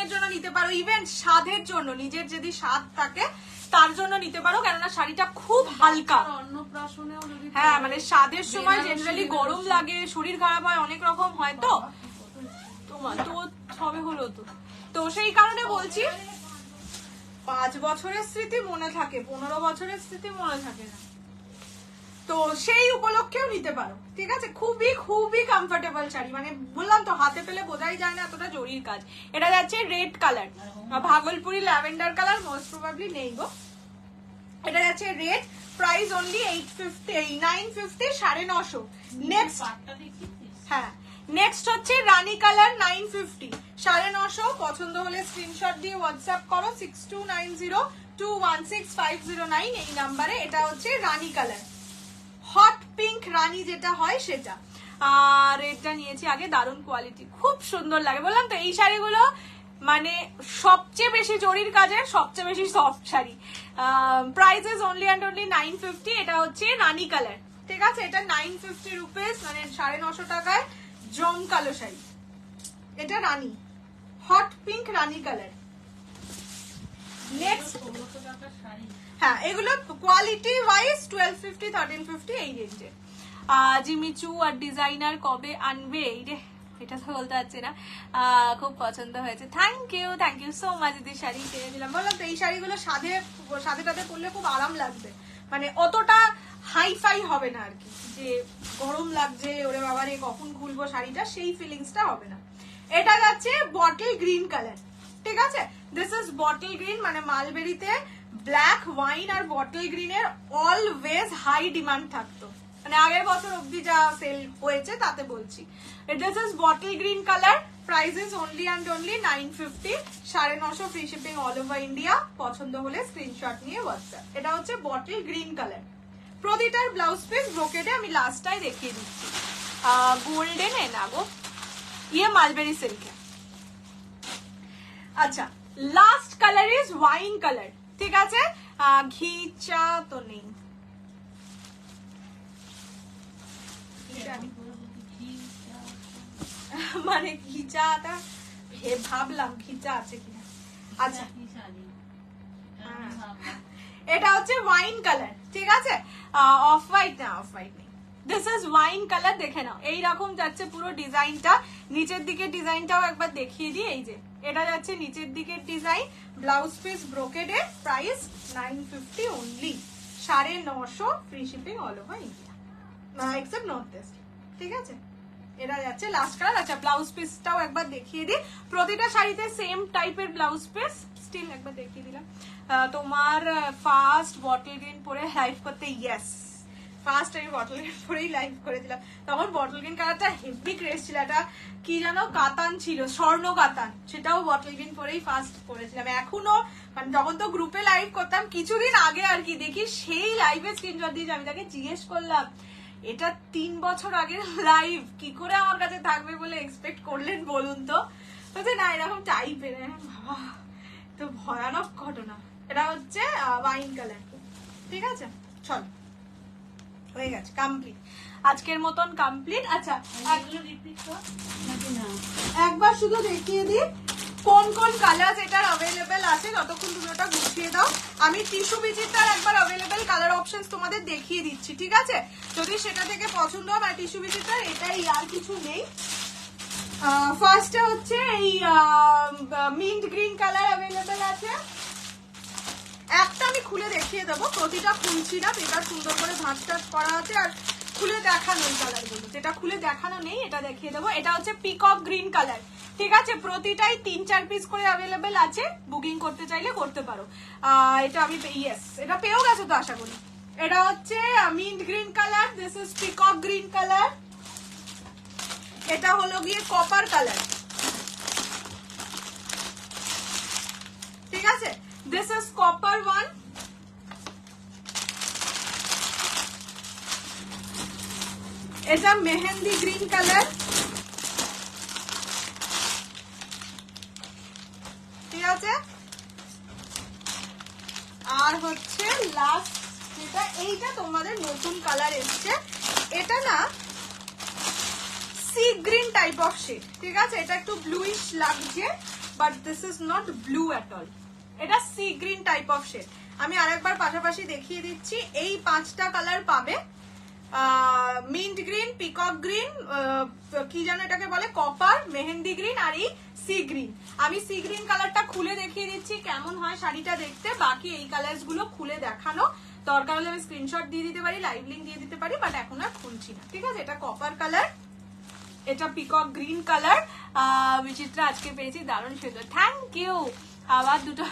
এর জন্য নিতে পারো, ইভেন স্বাদের জন্য, নিজের যদি স্বাদ থাকে তার জন্য নিতে পারো, কেননা শাড়িটা খুব হালকা। অন্নপ্রাশনেও যদি হ্যাঁ মানে স্বাদের সময় জেনারেলি গরম লাগে, শরীর খারাপ হয়, অনেক রকম হয়, তো তোমার তো সবে হলো তো সেই কারণে বলছি 5 বছরের স্মৃতি মনে থাকে, 15 বছরের স্মৃতি মনে থাকে না, তো সেই উপলক্ষেও নিতে পারো, ঠিক আছে? খুবই খুবই কমফোর্টেবল শাড়ি, মানে বললাম তো হাতে পেলে বোঝাই যায় না এতটা জরির কাজ। এটা যাচ্ছে red colour, Bhagalpuri lavender colour most probably নেই গো। এটা যাচ্ছে রেড, প্রাইস অনলি 850, 950, 950। নেক্সট, হ্যাঁ নেক্সট হচ্ছে রানী কালার 950, 950। পছন্দ হলে স্ক্রিনশট দিয়ে হোয়াটসঅ্যাপ করো 6290216509 এই নাম্বারে। এটা হচ্ছে রানী কালার, হট পিঙ্ক রানী যেটা হয় সেটা। আর এটা নিয়েছি আগে, দারুণ কোয়ালিটি, খুব সুন্দর লাগে। বললাম তো এই শাড়িগুলো মানে সবচেয়ে বেশি জরির কাজের, সবচেয়ে বেশি soft sari. Prices only and only 950। এটা হচ্ছে রানী কালার, ঠিক আছে? এটা 950 রুপিস, মানে 950 টাকায় জমকালো শাড়ি। এটা রানী, হট পিঙ্ক রানী কালার। নেক্সট, হ্যাঁ এগুলো কোয়ালিটি ওয়াইজ 1250, 1350 এই রেঞ্জে। জিমিচু আর ডিজাইনার কবে আনবে? এই রে, এটা তো বলতে পারছি না। খুব পছন্দ হয়েছে, থ্যাংক ইউ সো মাচ। দিদি শাড়ি কিনে দিলাম, বললাম তো এই শাড়িগুলো সাথে পরলে খুব আরাম লাগবে, মানে অতটা হাইফাই হবে না আর কি, যে গরম লাগছে ওরে বাবা রে কখন খুলবো শাড়িটা, সেই ফিলিংসটা হবে না। এটা যাচ্ছে বটল গ্রিন কালার, ঠিক আছে? দিস ইজ বটল গ্রিন, মানে মালবেরিতে ব্ল্যাক ওয়াইন আর বটল গ্রিনের অলওয়েজ হাই ডিমান্ড থাকতো, মানে আগের বছর অব্দি যা সেল হয়েছে তাতে বলছি। This is bottle green colour, prices only and only 950, 950 free shipping all over India. পছন্দ হলে স্ক্রিনশট নিয়ে হোয়াটসঅ্যাপ। এটা হচ্ছে বটল গ্রিন কালার, প্রতিটার ব্লাউজ পিস ব্রোকেডে, আমি লাস্টটাই দেখিয়ে দিচ্ছি। গোল্ডেন এ না গো, ইয়ে মালবেরি সিল্কে। আচ্ছা last colour is wine colour, ঠিক আছে? ঘি চা তো নেই, মানে ঘি চাটা ভাবলাম ঘি চা আছে কিনা। আচ্ছা এটা হচ্ছে ওয়াইন কালার, ঠিক আছে? অফ হোয়াইট না, অফ হোয়াইট নেই, দিস ইজ ওয়াইন কালার। দেখে নাও এইরকম যাচ্ছে পুরো ডিজাইনটা, নিচের দিকে ডিজাইনটাও একবার দেখিয়ে দিই। এই যে এটা যাচ্ছে নিচের দিকের ডিজাইন, ব্লাউজ পিস ব্রোকেডে, price 950 only, 950 free shipping all over India except north east, ঠিক আছে? এটা যাচ্ছে লাস্ট কালার। আচ্ছা ব্লাউজ পিসটাও একবার দেখিয়ে দিই, প্রতিটা শাড়িতে সেম টাইপের ব্লাউজ পিস, স্টিল একবার দেখিয়ে দিলাম। তোমার ফার্স্ট বটল গ্রিন পরে লাইভ করতে, ইয়েস ফার্স্ট আমি বটল গ্রিন পরেই লাইভ করেছিলাম, তখন বটল গ্রিন কালারটা হেভি ক্রেজ ছিল, এটা কি জানো কাতান ছিল, স্বর্ণ কাতান, সেটাও বটল গ্রিন পরেই ফার্স্ট করেছিলাম। এখনো মানে যখন তো গ্রুপে লাইভ করতাম কিছুদিন আগে আর কি, দেখি সেই লাইভে স্ক্রিনশট দিয়েছে, আমি তাকে জিজ্ঞেস করলাম এটা 3 বছর আগের লাইভ, কি করে আমার কাছে থাকবে বলে এক্সপেক্ট করলেন বলুন তো? বলছে না এরকম টাইপের। বাবা তো ভয়ানক ঘটনা। এটা হচ্ছে ওয়াইন কালার, ঠিক আছে? চল হয়ে গেছে, কমপ্লিট, আজকের মতন কমপ্লিট। আচ্ছা একবার শুধু দেখিয়ে দিই কোন কোন কালার এটার অ্যাভেলেবেল আছে, যতক্ষণ তুমি ওটা গুছিয়ে দাও। আমি টিস্যু বিচিটার একবার অ্যাভেলেবেল কালার অপশনস তোমাদের দেখিয়ে দিচ্ছি, ঠিক আছে? যদি সেটা থেকে পছন্দ হয়, বা টিস্যু বিচিটার এটাই, আর কিছু নেই। ফার্স্টে হচ্ছে এই মিন্ট গ্রিন কালার অ্যাভেলেবেল আছে, একটা আমি খুলে দেখিয়ে দেবো, প্রতিটা খুলছি না, এটা সুন্দর করে ভাঁজ টাজ করা আছে, আর খুলে দেখানো এই কালারগুলো, যেটা খুলে দেখানো নেই এটা দেখিয়ে দেবো। এটা হচ্ছে পিকক গ্রিন কালার, ঠিক আছে? প্রতিটাই 3-4 পিস করে অ্যাভেলেবেল আছে, বুকিং করতে চাইলে করতে পারো। এটা আমি ইয়েস এটা পেয়েও গেছো তো আশা করি। এটা হচ্ছে mint green colour, this is peacock green colour. এটা হলো গিয়ে কপার কালার, ঠিক আছে, দিস ইজ কপার ওয়ান। এটা মেহেন্দি গ্রিন কালার, ঠিক আছে। আর হচ্ছে লাস্ট যেটা, এইটা তোমাদের নতুন কালার এসছে, এটা না sea green type of shade, ঠিক আছে। এটা একটু ব্লুইশ লাগছে, but this is not blue at all, এটা sea green type of shade. আমি আরেকবার পাশাপাশি দেখিয়ে দিচ্ছি। এই 5টা কালার পাবে, মিন্ট গ্রিন, পিকক গ্রিন, কি যেন এটাকে বলে, কপার, মেহেন্দি গ্রিন আর এই সি গ্রিন। আমি সি গ্রিন কালারটা খুলে দেখিয়ে দিচ্ছি কেমন হয় শাড়িটা দেখতে। বাকি এই কালার্স গুলো খুলে দেখানো দরকার হলে আমি স্ক্রিনশট দিয়ে দিতে পারি, লাইভ লিঙ্ক দিয়ে দিতে পারি, বাট এখন আর খুলছি না, ঠিক আছে। এটা কপার কালার, এটা পিকক গ্রিন কালার। বিচিত্রা আজকে পেয়েছি, দারুণ সুন্দর, থ্যাংক ইউ। আবার দুটো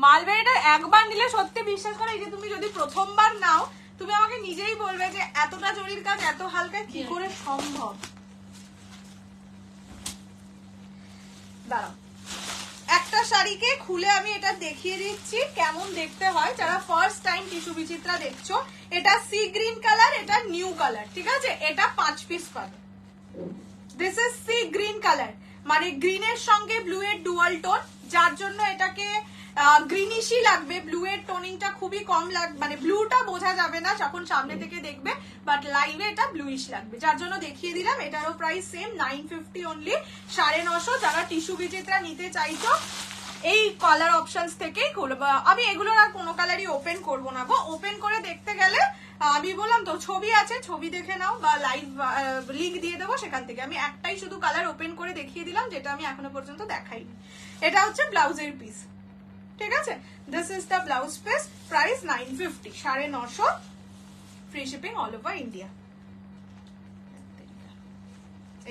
মালবেরিটা একবার নিলে সত্যি বিশ্বাস করো, এই যে তুমি যদি প্রথমবার নাও তুমি আমাকে নিজেই বলবে যে এতটা জরির কাজ এত হালকা কি করে সম্ভব। দাঁড়াও, একটা শাড়িকে খুলে আমি এটা দেখিয়ে দিচ্ছি কেমন দেখতে হয়, যারা ফার্স্ট টাইম টিস্যু বিচিত্রা দেখছো। এটা সি গ্রিন কালার, এটা নিউ কালার, ঠিক আছে। এটা 5 পিস পাবে। This is sea green colour, মানে গ্রিনের সঙ্গে ব্লু এর ডুয়াল টোন, যার জন্য এটাকে গ্রিনিশই লাগবে। ব্লু এর টোনিংটা খুবই কম লাগবে, মানে ব্লুটা বোঝা যাবে না যখন সামনে থেকে দেখবে, বাট লাইভে এটা ব্লুইশ লাগবে, যার জন্য দেখিয়ে দিলাম। এটারও প্রাইস সেম 950 অনলি, 950। যারা টিস্যু বিচিত্রা নিতে চাইছো এই কালার অপশনস থেকেই করবো। আমি এগুলোর আর কোনো কালারই ওপেন করবো না গো, ওপেন করে দেখতে গেলে আমি বললাম তো ছবি আছে, ছবি দেখে নাও, বা লাইভ লিঙ্ক দিয়ে দেবো সেখান থেকে। আমি একটাই শুধু কালার ওপেন করে দেখিয়ে দিলাম, যেটা আমি এখনো পর্যন্ত দেখাইনি। এটা হচ্ছে ব্লাউজের পিস, ঠিক আছে। This is the blouse piece, price 950, 950, free shipping all over India.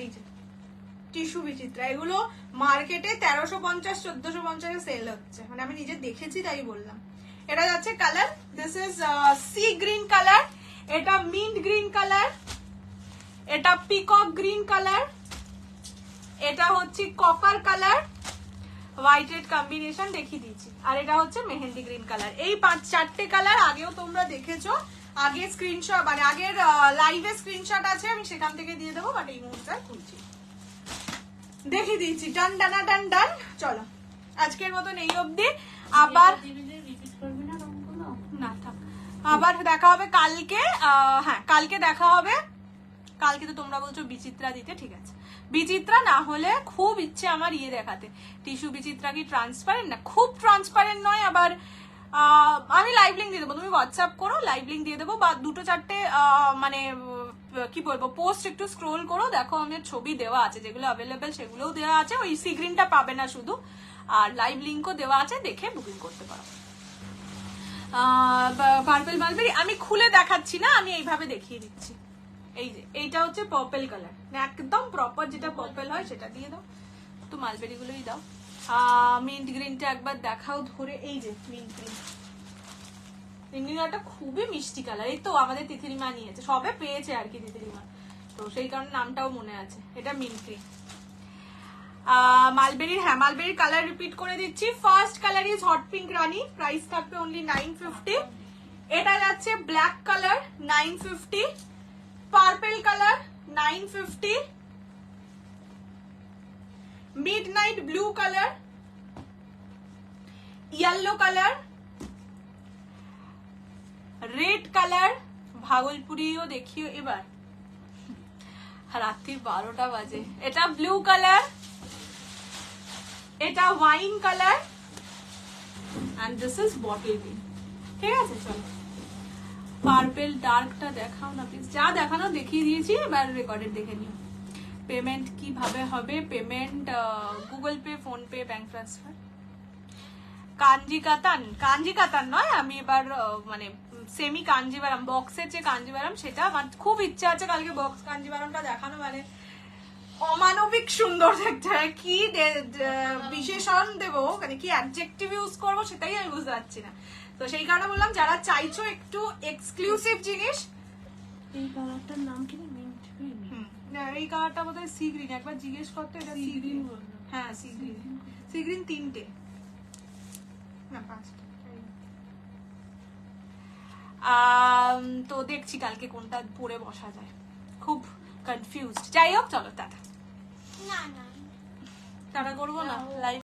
এই যে টিস্যু বিচিত্রা, এগুলো মার্কেটে 1350 1450 সেল হচ্ছে, মানে আমি নিজে দেখেছি তাই বললাম। এটা যাচ্ছে colour, this is sea green colour, এটা মিন্ট গ্রিন কালার, এটা পিকক গ্রিন কালার, এটা হচ্ছে copper colour, white red combination দেখিয়ে দিয়েছি, আর এটা হচ্ছে মেহেন্দি গ্রিন কালার। এই 4টে কালার আগেও তোমরা দেখেছো, আগে স্ক্রিনশট, মানে আগের লাইভে স্ক্রিনশট আছে, আমি সেখান থেকে দিয়ে দেবো, বাট এই মুহূর্তে খুলছি। দেখিয়ে দিয়েছি, ডান ডানা ডান ডান। চলো আজকের মতন এই অবধি, আবার রিপিট করবি না রংগুলো? না থাক, আবার দেখা হবে কালকে। হ্যাঁ কালকে দেখা হবে। কালকে তো তোমরা বলছো বিচিত্রা দিতে, ঠিক আছে। বিচিত্রা না হলে খুব ইচ্ছে আমার ইয়ে দেখাতে, টিস্যু বিচিত্রা কি ট্রান্সপারেন্ট না, খুব ট্রান্সপারেন্ট নয়। আবার আমি লাইভ লিঙ্ক দিয়ে দেবো, তুমি হোয়াটসঅ্যাপ করো, লাইভ লিঙ্ক দিয়ে দেবো, বা 2-4টে মানে কি বলবো পোস্ট একটু স্ক্রোল করো, দেখো আমার ছবি দেওয়া আছে, যেগুলো অ্যাভেলেবেল সেগুলোও দেওয়া আছে। ওই সি গ্রিনটা পাবে না শুধু, আর লাইভ লিঙ্কও দেওয়া আছে, দেখে বুকিং করতে পারো। পার্পল মালবেরি আমি খুলে দেখাচ্ছি না, আমি এইভাবে দেখিয়ে দিচ্ছি। এই যে এইটা হচ্ছে পার্পল কালার, একদম প্রপার যেটা পার্পল হয় সেটা দিয়ে দাও, তো মালবেরি গুলোই দাও। মিন্ট গ্রিনটা একবার দেখাও ধরে, এই যে মিন্ট গ্রিন, মিন্ট গ্রিনটা খুবই মিষ্টি কালার। এই তো আমাদের তিথিরিমা নিয়েছে, সবে পেয়েছে আর কি তিথিরিমা, তো সেই কারণে নামটাও মনে আছে। এটা মিন্ট গ্রিন। মালবেরির, হ্যাঁ মালবেরির কালার রিপিট করে দিচ্ছি। First colour is hot pink rani, price থাকবে অনলি 950। এটা যাচ্ছে black colour 950, purple colour 950, midnight blue colour, yellow colour, red colour, ভাগলপুরিও দেখিও এবার, রাত্রি 12টা বাজে। এটা ব্লু কালার, এটা wine colour, and this is bottle green, ঠিক আছে। চলো পার্পল ডার্কটা দেখাও না প্লিজ, যা দেখানো দেখিয়ে দিয়েছি, এবার রেকর্ডেড দেখে নিও। পেমেন্ট কিভাবে হবে? Payment Google Pay, PhonePe, bank transfer. কাঞ্জি কাতান নয়, আমি এবার মানে সেমি কাঞ্জিভারাম, বক্সের যে কাঞ্জিভারাম সেটা আমার খুব ইচ্ছা আছে কালকে বক্স কাঞ্জিভারামটা দেখানো, মানে অমানবিক সুন্দর দেখতে হয়। কি বিশেষণ দেবো, মানে কি অ্যাডজেক্টিভ ইউজ করবো সেটাই আমি বুঝতে পারছি না, তো সেই কারণে বললাম যারা চাইছো একটু এক্সক্লুসিভ জিনিস। এই কালারটার নাম কি? Mint green. এই কালারটা বোধহয় সি গ্রিন, একবার জিজ্ঞেস করতো। এটা সি গ্রিন, হ্যাঁ সি গ্রিন, সি গ্রিন 3টে। হ্যাঁ 5টা। তো দেখছি কালকে কোনটা পরে বসা যায়, খুব কনফিউজড। যাই হোক, চলো টাটা। না না টাটা করবো না, লাইভ